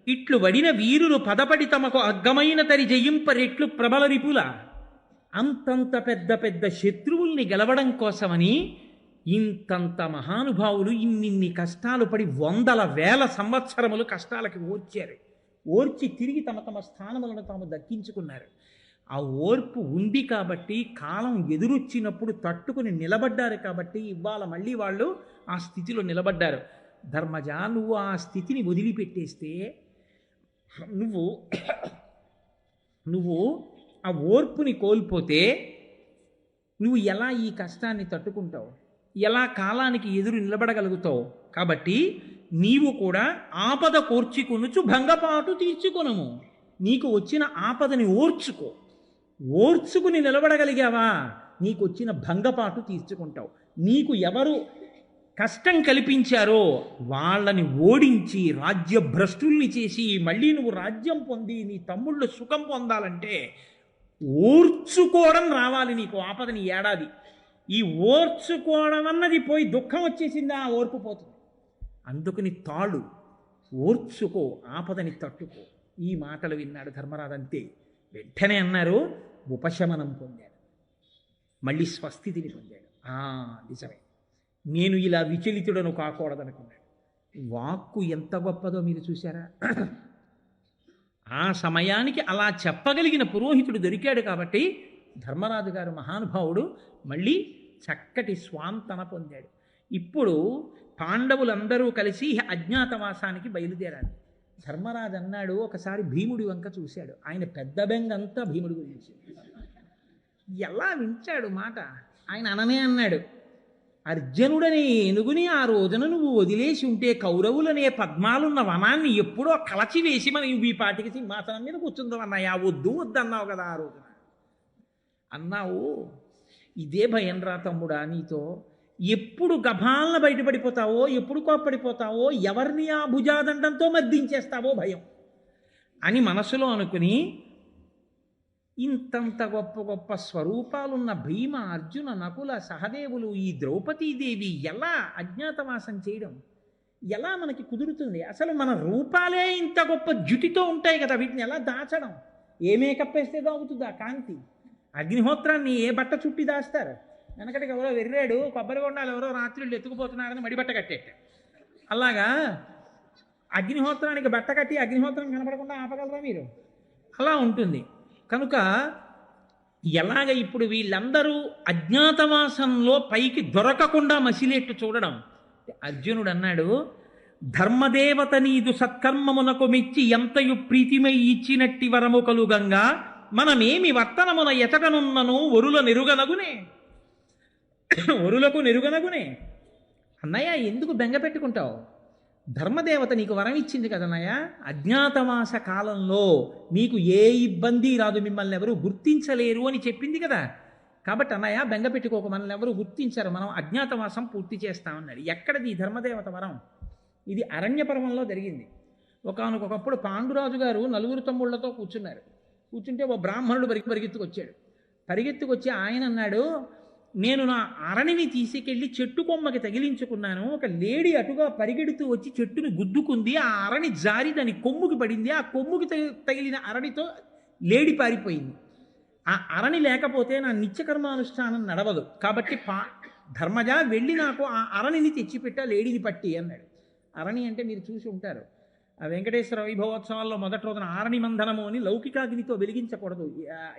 ఇట్లు వడిన వీరులు పదపడి తమకు అగ్గమైన తరి జయింపరెట్లు ప్రబల రిపుల. అంతంత పెద్ద పెద్ద శత్రువుల్ని గెలవడం కోసమని ఇంతంత మహానుభావులు ఇన్నిన్ని కష్టాలు పడి 100,000 సంవత్సరములు కష్టాలకి ఓర్చి తిరిగి తమ తమ స్థానములను తాము దక్కించుకున్నారు. ఆ ఓర్పు ఉంది కాబట్టి, కాలం ఎదురొచ్చినప్పుడు తట్టుకుని నిలబడ్డారు కాబట్టి ఇవాళ మళ్ళీ వాళ్ళు ఆ స్థితిలో నిలబడ్డారు. ధర్మజ, నువ్వు ఆ స్థితిని వదిలిపెట్టేస్తే నువ్వు ఆ ఓర్పుని కోల్పోతే నువ్వు ఎలా ఈ కష్టాన్ని తట్టుకుంటావు, ఎలా కాలానికి ఎదురు నిలబడగలుగుతావు? కాబట్టి నీవు కూడా ఆపద కోర్చుకొనుచు భంగపాటు తీర్చుకొనము. నీకు వచ్చిన ఆపదని ఓర్చుకుని నిలబడగలిగావా, నీకు వచ్చిన భంగపాటు తీర్చుకుంటావు. నీకు ఎవరు కష్టం కల్పించారో వాళ్ళని ఓడించి రాజ్యభ్రష్టుల్ని చేసి మళ్ళీ నువ్వు రాజ్యం పొంది నీ తమ్ముళ్ళు సుఖం పొందాలంటే ఓర్చుకోవడం రావాలి నీకు. ఆపదని ఏడాది ఈ ఓర్చుకోవడం అన్నది పోయి దుఃఖం వచ్చేసిందా, ఆ ఓర్పు పోతుంది. అందుకని తాళు, ఓర్చుకో, ఆపదని తట్టుకో. ఈ మాటలు విన్నాడు ధర్మరాజు. అంతే, వెంటనే అన్నారు, ఉపశమనం పొందాడు, మళ్ళీ స్వస్థితిని పొందాడు. నిజమే, నేను ఇలా విచలితుడను కాకూడదనుకున్నాడు. వాక్కు ఎంత గొప్పదో మీరు చూశారా? ఆ సమయానికి అలా చెప్పగలిగిన పురోహితుడు దొరికాడు కాబట్టి ధర్మరాజు గారు మహానుభావుడు మళ్ళీ చక్కటి స్వాంతన పొందాడు. ఇప్పుడు పాండవులందరూ కలిసి అజ్ఞాతవాసానికి బయలుదేరాలి. ధర్మరాజు అన్నాడు, ఒకసారి భీముడి వంక చూశాడు. ఆయన పెద్ద బెంగంతా భీముడి గురించి. ఎలా వింటాడు మాట. ఆయన అననే అన్నాడు, అర్జునుడనే ఏనుగుని ఆ రోజున నువ్వు వదిలేసి ఉంటే కౌరవులనే పద్మాలున్న వనాన్ని ఎప్పుడో కలచివేసి మనం ఈ పాటికి సింహాసనం మీద కూర్చుందాం అన్నాయా. వద్దు అన్నావు కదా ఆ రోజున. అన్నావు, ఇదే భయం రా తమ్ముడా నీతో. ఎప్పుడు గభాలన బయటపడిపోతావో, ఎప్పుడు కోప్పడిపోతావో, ఎవరిని ఆ భుజాదండంతో మర్దించేస్తావో భయం అని మనసులో అనుకుని, ఇంతంత గొప్ప గొప్ప స్వరూపాలున్న భీమ, అర్జున, నకుల, సహదేవులు, ఈ ద్రౌపదీదేవి ఎలా అజ్ఞాతవాసం చేయడం ఎలా మనకి కుదురుతుంది? అసలు మన రూపాలే ఇంత గొప్ప జుటితో ఉంటాయి కదా, వీటిని ఎలా దాచడం? ఏ మేకప్ వేస్తే దాగుతుందా కాంతి? అగ్నిహోత్రాన్ని ఏ బట్ట చుట్టి దాస్తారు? వెనకటికి ఎవరో వెర్రాడు, కొబ్బరి బొండాలు ఎవరో రాత్రులు ఎత్తుకుపోతున్నారని మడిబట్ట కట్టేట. అలాగా అగ్నిహోత్రానికి బట్ట కట్టి అగ్నిహోత్రం కనపడకుండా ఆపగలరా మీరు? అలా ఉంటుంది. కనుక ఎలాగ ఇప్పుడు వీళ్ళందరూ అజ్ఞాతవాసంలో పైకి దొరకకుండా మసిలేట్టు చూడడం. అర్జునుడు అన్నాడు, ధర్మదేవత నీదు సత్కర్మమునకు మెచ్చి ఎంతయు ప్రీతిమై ఇచ్చినట్టి వరము కలుగంగా మనమేమి వర్తనమున ఎతటనున్నను ఒరుల నెరుగనగునే ఒరులకు నెరుగనగునే. అన్నయ్య ఎందుకు బెంగ పెట్టుకుంటావు? ధర్మదేవత నీకు వరం ఇచ్చింది కదన్నయ్య. అజ్ఞాతవాస కాలంలో మీకు ఏ ఇబ్బంది రాదు, మిమ్మల్ని ఎవరు గుర్తించలేరు అని చెప్పింది కదా. కాబట్టి అన్నయ్య బెంగ పెట్టుకోక, మనల్ని ఎవరు గుర్తించరు, మనం అజ్ఞాతవాసం పూర్తి చేస్తామన్నాడు. ఎక్కడిది ఈ ధర్మదేవత వరం? ఇది అరణ్య పర్వంలో జరిగింది. ఒకానొకప్పుడు పాండురాజు గారు నలుగురు తమ్ముళ్లతో కూర్చుంటే ఓ బ్రాహ్మణుడు పరిగెత్తుకొచ్చి ఆయన అన్నాడు, నేను నా అరణిని తీసుకెళ్ళి చెట్టు కొమ్మకి తగిలించుకున్నాను. ఒక లేడీ అటుగా పరిగెడుతూ వచ్చి చెట్టుని గుద్దుకుంది. ఆ అరణి జారి దాని కొమ్ముకి పడింది. ఆ కొమ్ముకి తగిలిన అరణితో లేడీ పారిపోయింది. ఆ అరణి లేకపోతే నా నిత్యకర్మానుష్ఠానం నడవదు. కాబట్టి ధర్మజ వెళ్ళి నాకు ఆ అరణిని తెచ్చిపెట్టా, లేడీని పట్టి అన్నాడు. అరణి అంటే మీరు చూసి ఉంటారు, ఆ వెంకటేశ్వర వైభవోత్సవాల్లో మొదటి రోజున ఆరణి మంధనము అని లౌకికాగ్నితో వెలిగించకూడదు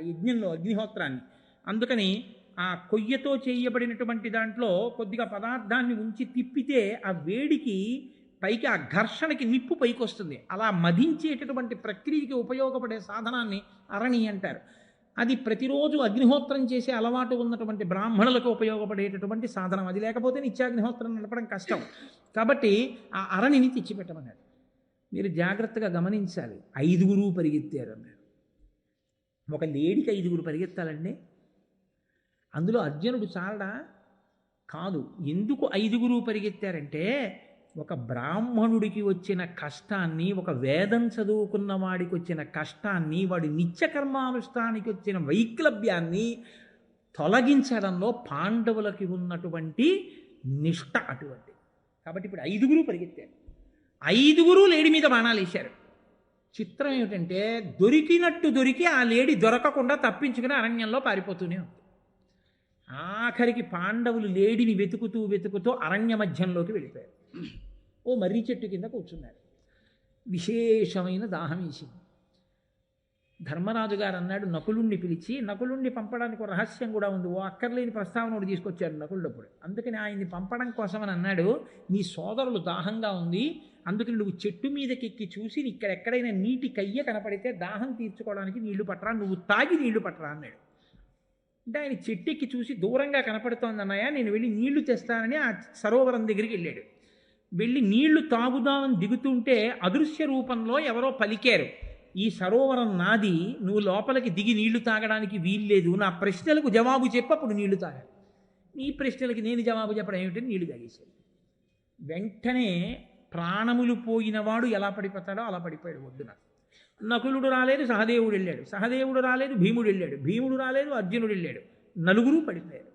యజ్ఞంలో అగ్నిహోత్రాన్ని. అందుకని ఆ కొయ్యతో చేయబడినటువంటి దాంట్లో కొద్దిగా పదార్థాన్ని ఉంచి తిప్పితే ఆ వేడికి పైకి, ఆ ఘర్షణకి నిప్పు పైకి వస్తుంది. అలా మధించేటటువంటి ప్రక్రియకి ఉపయోగపడే సాధనాన్ని అరణి అంటారు. అది ప్రతిరోజు అగ్నిహోత్రం చేసే అలవాటు ఉన్నటువంటి బ్రాహ్మణులకు ఉపయోగపడేటటువంటి సాధనం. అది లేకపోతే నిత్యాగ్నిహోత్రం నడపడం కష్టం. కాబట్టి ఆ అరణిని తెచ్చిపెట్టమన్నాడు. మీరు జాగ్రత్తగా గమనించాలి. 5 పరిగెత్తారు అన్నాడు. ఒక లేడీకి 5 పరిగెత్తాలండి? అందులో అర్జునుడు చాలడా? కాదు. ఎందుకు 5 పరిగెత్తారంటే, ఒక బ్రాహ్మణుడికి వచ్చిన కష్టాన్ని, ఒక వేదం చదువుకున్న వాడికి వచ్చిన కష్టాన్ని, వాడి నిత్యకర్మానుష్ఠానికి వచ్చిన వైక్లభ్యాన్ని తొలగించడంలో పాండవులకి ఉన్నటువంటి నిష్ఠ అటువంటి. కాబట్టి ఇప్పుడు 5 పరిగెత్తారు. 5 లేడీ మీద బాణాలు వేశారు. చిత్రం ఏమిటంటే, దొరికి ఆ లేడీ దొరకకుండా తప్పించుకుని అరణ్యంలో పారిపోతూనే ఉంది. ఆఖరికి పాండవులు లేడీని వెతుకుతూ అరణ్య మధ్యంలోకి వెళ్ళిపోయారు. ఓ మర్రి చెట్టు కింద కూర్చున్నారు. విశేషమైన దాహం వేసింది. ధర్మరాజు గారు అన్నాడు, నకులుణ్ణి పిలిచి, నకులుణ్ణి పంపడానికి ఒక రహస్యం కూడా ఉంది. ఓ అక్కర్లేని ప్రస్తావన తీసుకొచ్చారు నకులుడప్పుడు. అందుకని ఆయన్ని పంపడం కోసమని అన్నాడు, నీ సోదరులు దాహంగా ఉంది, ఆ అందుకని నువ్వు చెట్టు మీదకి ఎక్కి చూసి ఇక్కడెక్కడైనా నీటి కయ్య కనపడితే దాహం తీర్చుకోవడానికి నీళ్లు పట్టరా, నువ్వు తాగి నీళ్లు పట్టరా అన్నాడు. అంటే ఆయన చెట్టు ఎక్కి చూసి దూరంగా కనపడుతోంది అన్నయ్య, నేను వెళ్ళి నీళ్లు తెస్తానని ఆ సరోవరం దగ్గరికి వెళ్ళాడు. వెళ్ళి నీళ్లు తాగుదామని దిగుతుంటే అదృశ్య రూపంలో ఎవరో పలికారు, ఈ సరోవరం నాది, నువ్వు లోపలికి దిగి నీళ్లు తాగడానికి వీల్లేదు, నా ప్రశ్నలకు జవాబు చెప్పి అప్పుడు నీళ్లు తాగాలి. నీ ప్రశ్నలకి నేను జవాబు చెప్పడం ఏమిటని నీళ్లు తాగేశాడు. వెంటనే ప్రాణములు పోయినవాడు ఎలా పడిపోతాడో అలా పడిపోయాడు ఒడ్డున. నకులుడు రాలేదు, సహదేవుడు వెళ్ళాడు, సహదేవుడు రాలేదు, భీముడు వెళ్ళాడు, భీముడు రాలేదు, అర్జునుడు వెళ్ళాడు, నలుగురు పడిపోయారు.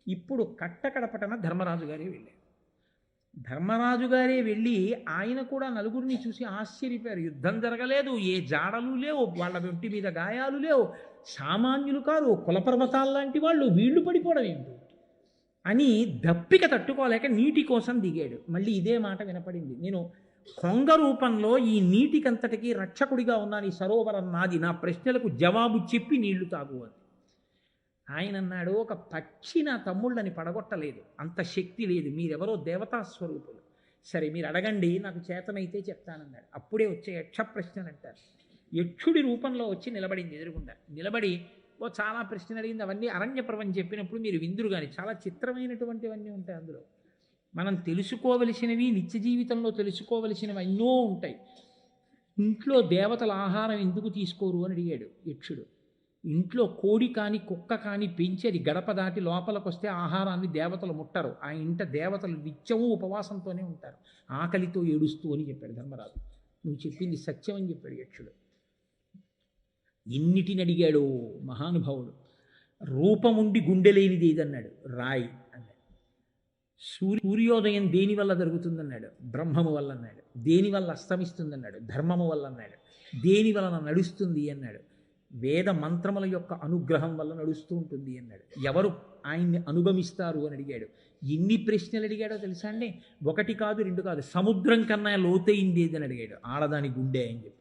ఇప్పుడు కట్టకడపటన ధర్మరాజు గారే వెళ్ళాడు. ధర్మరాజు గారే వెళ్ళి ఆయన కూడా నలుగురిని చూసి ఆశ్చర్యపోయారు. యుద్ధం జరగలేదు, ఏ జాడలు లేవు, వాళ్ళ ఒంటి మీద గాయాలు లేవు, సామాన్యులు కారు, కులపర్వతాలు లాంటి వాళ్ళు, వీళ్ళు పడిపోవడం ఏంటి అని దప్పిక తట్టుకోలేక నీటి కోసం దిగాడు. మళ్ళీ ఇదే మాట వినపడింది, నేను కొంగ రూపంలో ఈ నీటికంతటికి రక్షకుడిగా ఉన్నాను, ఈ సరోవరం నాది, నా ప్రశ్నలకు జవాబు చెప్పి నీళ్లు తాగు అని. ఆయన అన్నాడు, ఒక పక్షి నా తమ్ముళ్ళని పడగొట్టలేదు, అంత శక్తి లేదు, మీరెవరో దేవతా స్వరూపులు, సరే మీరు అడగండి, నాకు చేతనైతే చెప్తానన్నాడు. అప్పుడే వచ్చే యక్ష ప్రశ్నలు అంటారు. యక్షుడి రూపంలో వచ్చి నిలబడింది ఎదురుగుండా. నిలబడి ఓ చాలా ప్రశ్నలు అడిగింది. అవన్నీ అరణ్యపర్వం చెప్పినప్పుడు మీరు విందురు కానీ చాలా చిత్రమైనటువంటివన్నీ ఉంటాయి అందులో. మనం తెలుసుకోవలసినవి, నిత్య జీవితంలో తెలుసుకోవలసినవి ఎన్నో ఉంటాయి. ఇంట్లో దేవతల ఆహారం ఎందుకు తీసుకోరు అని అడిగాడు యక్షుడు. ఇంట్లో కోడి కానీ కుక్క కానీ పెంచి అది గడప దాటి లోపలికి వస్తే ఆహారాన్ని దేవతలు ముట్టరు. ఆ ఇంట దేవతలు నిత్యము ఉపవాసంతోనే ఉంటారు, ఆకలితో ఏడుస్తూ అని చెప్పాడు ధర్మరాజు. నువ్వు చెప్పింది సత్యం అని చెప్పాడు యక్షుడు. ఎన్నిటిని అడిగాడు మహానుభావుడు. రూపముండి గుండెలేనిది ఏదన్నాడు, రాయి అన్నాడు. సూర్యోదయం దేని వల్ల జరుగుతుందన్నాడు, బ్రహ్మము వల్ల అన్నాడు. దేని వల్ల అస్తమిస్తుందన్నాడు, ధర్మము వల్ల అన్నాడు. దేని వలన నడుస్తుంది అన్నాడు, వేద మంత్రముల యొక్క అనుగ్రహం వల్ల నడుస్తూ ఉంటుంది అన్నాడు. ఎవరు ఆయన్ని అనుగమిస్తారు అని అడిగాడు. ఎన్ని ప్రశ్నలు అడిగాడో తెలుసా అండి? ఒకటి కాదు, రెండు కాదు, సముద్రం కన్నా లోతైంది ఏదని అడిగాడు. ఆడదాని గుండె అని చెప్పాడు.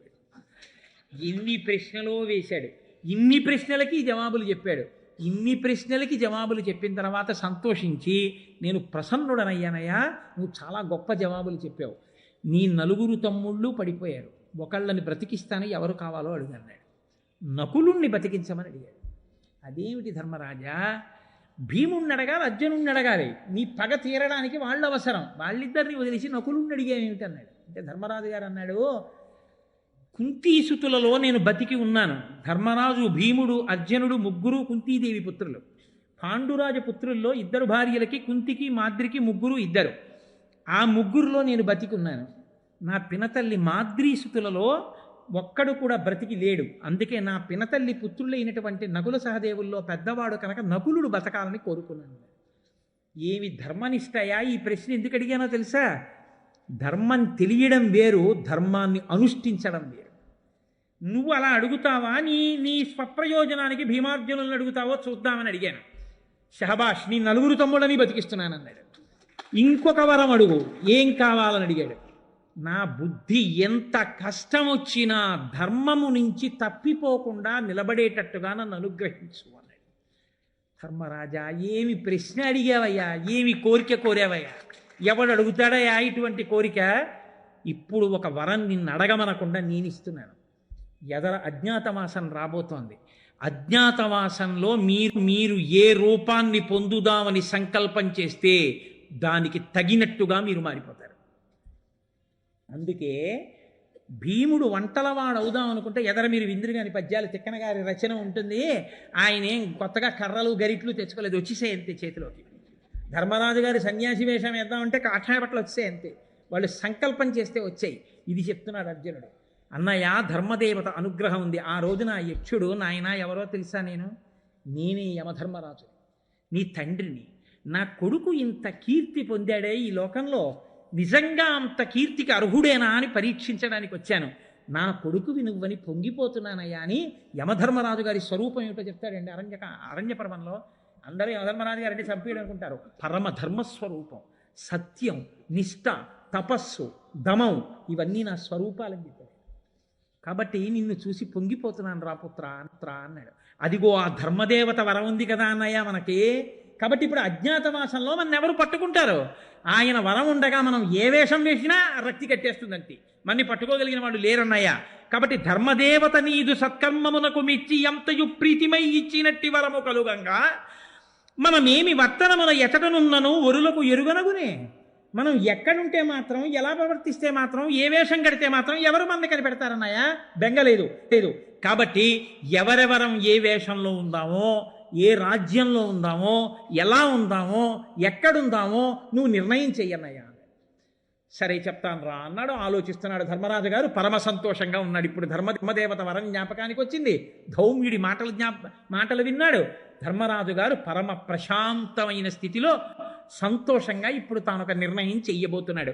ఎన్ని ప్రశ్నలో వేశాడు. ఇన్ని ప్రశ్నలకి జవాబులు చెప్పాడు. ఇన్ని ప్రశ్నలకి జవాబులు చెప్పిన తర్వాత సంతోషించి, నేను ప్రసన్నుడనయ్యానయ్యా, నువ్వు చాలా గొప్ప జవాబులు చెప్పావు, నీ నలుగురు తమ్ముళ్ళు పడిపోయారు, ఒకళ్ళని బ్రతికిస్తాను, ఎవరు కావాలో అడుగన్నాడు. నకులుణ్ణి బతికించమని అడిగాడు. అదేమిటి ధర్మరాజా, భీముణ్ణి అడగాలి, అర్జునుణ్ణి అడగాలి, నీ పగ తీరడానికి వాళ్ళు అవసరం, వాళ్ళిద్దరిని వదిలేసి నకులుణ్ణి అడిగేమిటి అన్నాడు. అంటే ధర్మరాజు గారు అన్నాడు, కుంతీసుతులలో నేను బతికి ఉన్నాను. ధర్మరాజు, భీముడు, అర్జునుడు ముగ్గురు కుంతీదేవి పుత్రులు. పాండురాజు పుత్రుల్లో ఇద్దరు భార్యలకి, కుంతికి మాద్రికి ముగ్గురు ఇద్దరు. ఆ ముగ్గురులో నేను బతికి ఉన్నాను. నా పినతల్లి మాద్రీసుతులలో ఒక్కడు కూడా బ్రతికి లేడు. అందుకే నా పినతల్లి పుత్రులైనటువంటి నకుల సహదేవుల్లో పెద్దవాడు కనుక నకులుడు బతకాలని కోరుకున్నాను. ఏమి ధర్మనిష్టయా? ఈ ప్రశ్న ఎందుకు అడిగానో తెలుసా? ధర్మం తెలియడం వేరు, ధర్మాన్ని అనుష్ఠించడం వేరు. నువ్వు అలా అడుగుతావా, నీ స్వప్రయోజనానికి భీమార్జునులను అడుగుతావో చూద్దామని అడిగాను. షహబాష్, నీ నలుగురు తమ్ముళ్ళని బతికిస్తున్నానన్నాడు. ఇంకొక వరం అడుగు, ఏం కావాలని అడిగాడు. నా బుద్ధి ఎంత కష్టం వచ్చినా ధర్మము నుంచి తప్పిపోకుండా నిలబడేటట్టుగా నన్ను అనుగ్రహించు అన్నాడు. ధర్మరాజా, ఏమి ప్రశ్న అడిగావయ్యా, ఏమి కోరిక కోరావయ్యా, ఎవడు అడుగుతాడయ్యా ఇటువంటి కోరిక? ఇప్పుడు ఒక వరం నిన్ను అడగమనకుండా నేను ఇస్తున్నాను. ఎదర అజ్ఞాతవాసం రాబోతోంది. అజ్ఞాతవాసంలో మీరు ఏ రూపాన్ని పొందుదామని సంకల్పం చేస్తే దానికి తగినట్టుగా మీరు మారిపోతారు. అందుకే భీముడు వంటలవాడు అవుదాం అనుకుంటే ఎదర మీరు విందురు కాని పద్యాలు తిక్కన గారి రచన ఉంటుంది. ఆయన ఏం కొత్తగా కర్రలు గరిట్లు తెచ్చుకోలేదు, వచ్చేసాయి అంతే చేతిలోకి. ధర్మరాజు గారి సన్యాసి వేషం వేద్దామంటే కాషాయ బట్టలు వచ్చాయి అంతే, వాళ్ళు సంకల్పం చేస్తే వచ్చాయి. ఇది చెప్తున్నాడు అర్జునుడు. అన్నయ్య, ధర్మదేవత అనుగ్రహం ఉంది. ఆ రోజున ఆ యక్షుడు, నాయన ఎవరో తెలుసా, నేనే యమధర్మరాజు, నీ తండ్రిని. నా కొడుకు ఇంత కీర్తి పొందాడే ఈ లోకంలో, నిజంగా అంత కీర్తికి అర్హుడేనా అని పరీక్షించడానికి వచ్చాను. నా కొడుకువి నువ్వని పొంగిపోతున్నానయ్యా అని యమధర్మరాజు గారి స్వరూపం ఏమిటో చెప్తాడండి అరణ్యపర్వంలో. అందరూ యమధర్మరాజు గారంటే చంపేయడం అనుకుంటారు. పరమ ధర్మస్వరూపం, సత్యం, నిష్ఠ, తపస్సు, దమం, ఇవన్నీ నా స్వరూపాలని చెప్పాడు. కాబట్టి నిన్ను చూసి పొంగిపోతున్నాను రా పుత్ర అన్నాడు. అదిగో ఆ ధర్మదేవత వరం ఉంది కదా అన్నయ్య మనకి, కాబట్టి ఇప్పుడు అజ్ఞాతవాసంలో మన ఎవరు పట్టుకుంటారు? ఆయన వరం ఉండగా మనం ఏ వేషం వేసినా రక్తి కట్టేస్తుందంతే. మన్ని పట్టుకోగలిగిన వాళ్ళు లేరన్నయ్య. కాబట్టి ధర్మదేవత నీదు సత్కర్మమునకు మెచ్చి ఎంతయు ప్రీతిమై ఇచ్చినట్టి వరము కలుగంగా మనమేమి వర్తనమున ఎచటనున్నను ఒరులకు ఎరుగనగునే. మనం ఎక్కడుంటే మాత్రం, ఎలా ప్రవర్తిస్తే మాత్రం, ఏ వేషం కడితే మాత్రం ఎవరు మన కనిపెడతారన్నయ్య? బెంగలేదు లేదు. కాబట్టి ఎవరెవరం ఏ వేషంలో ఉందామో, ఏ రాజ్యంలో ఉందామో, ఎలా ఉందామో, ఎక్కడుందామో నువ్వు నిర్ణయం చెయ్యన్నయ్యా. సరే చెప్తాను రా అన్నాడు. ఆలోచిస్తున్నాడు ధర్మరాజు గారు. పరమ సంతోషంగా ఉన్నాడు. ఇప్పుడు ధర్మదేవత వరం జ్ఞాపకానికి వచ్చింది. ధౌమ్యుడి మాటలు విన్నాడు. ధర్మరాజు గారు పరమ ప్రశాంతమైన స్థితిలో సంతోషంగా ఇప్పుడు తాను ఒక నిర్ణయం చెయ్యబోతున్నాడు.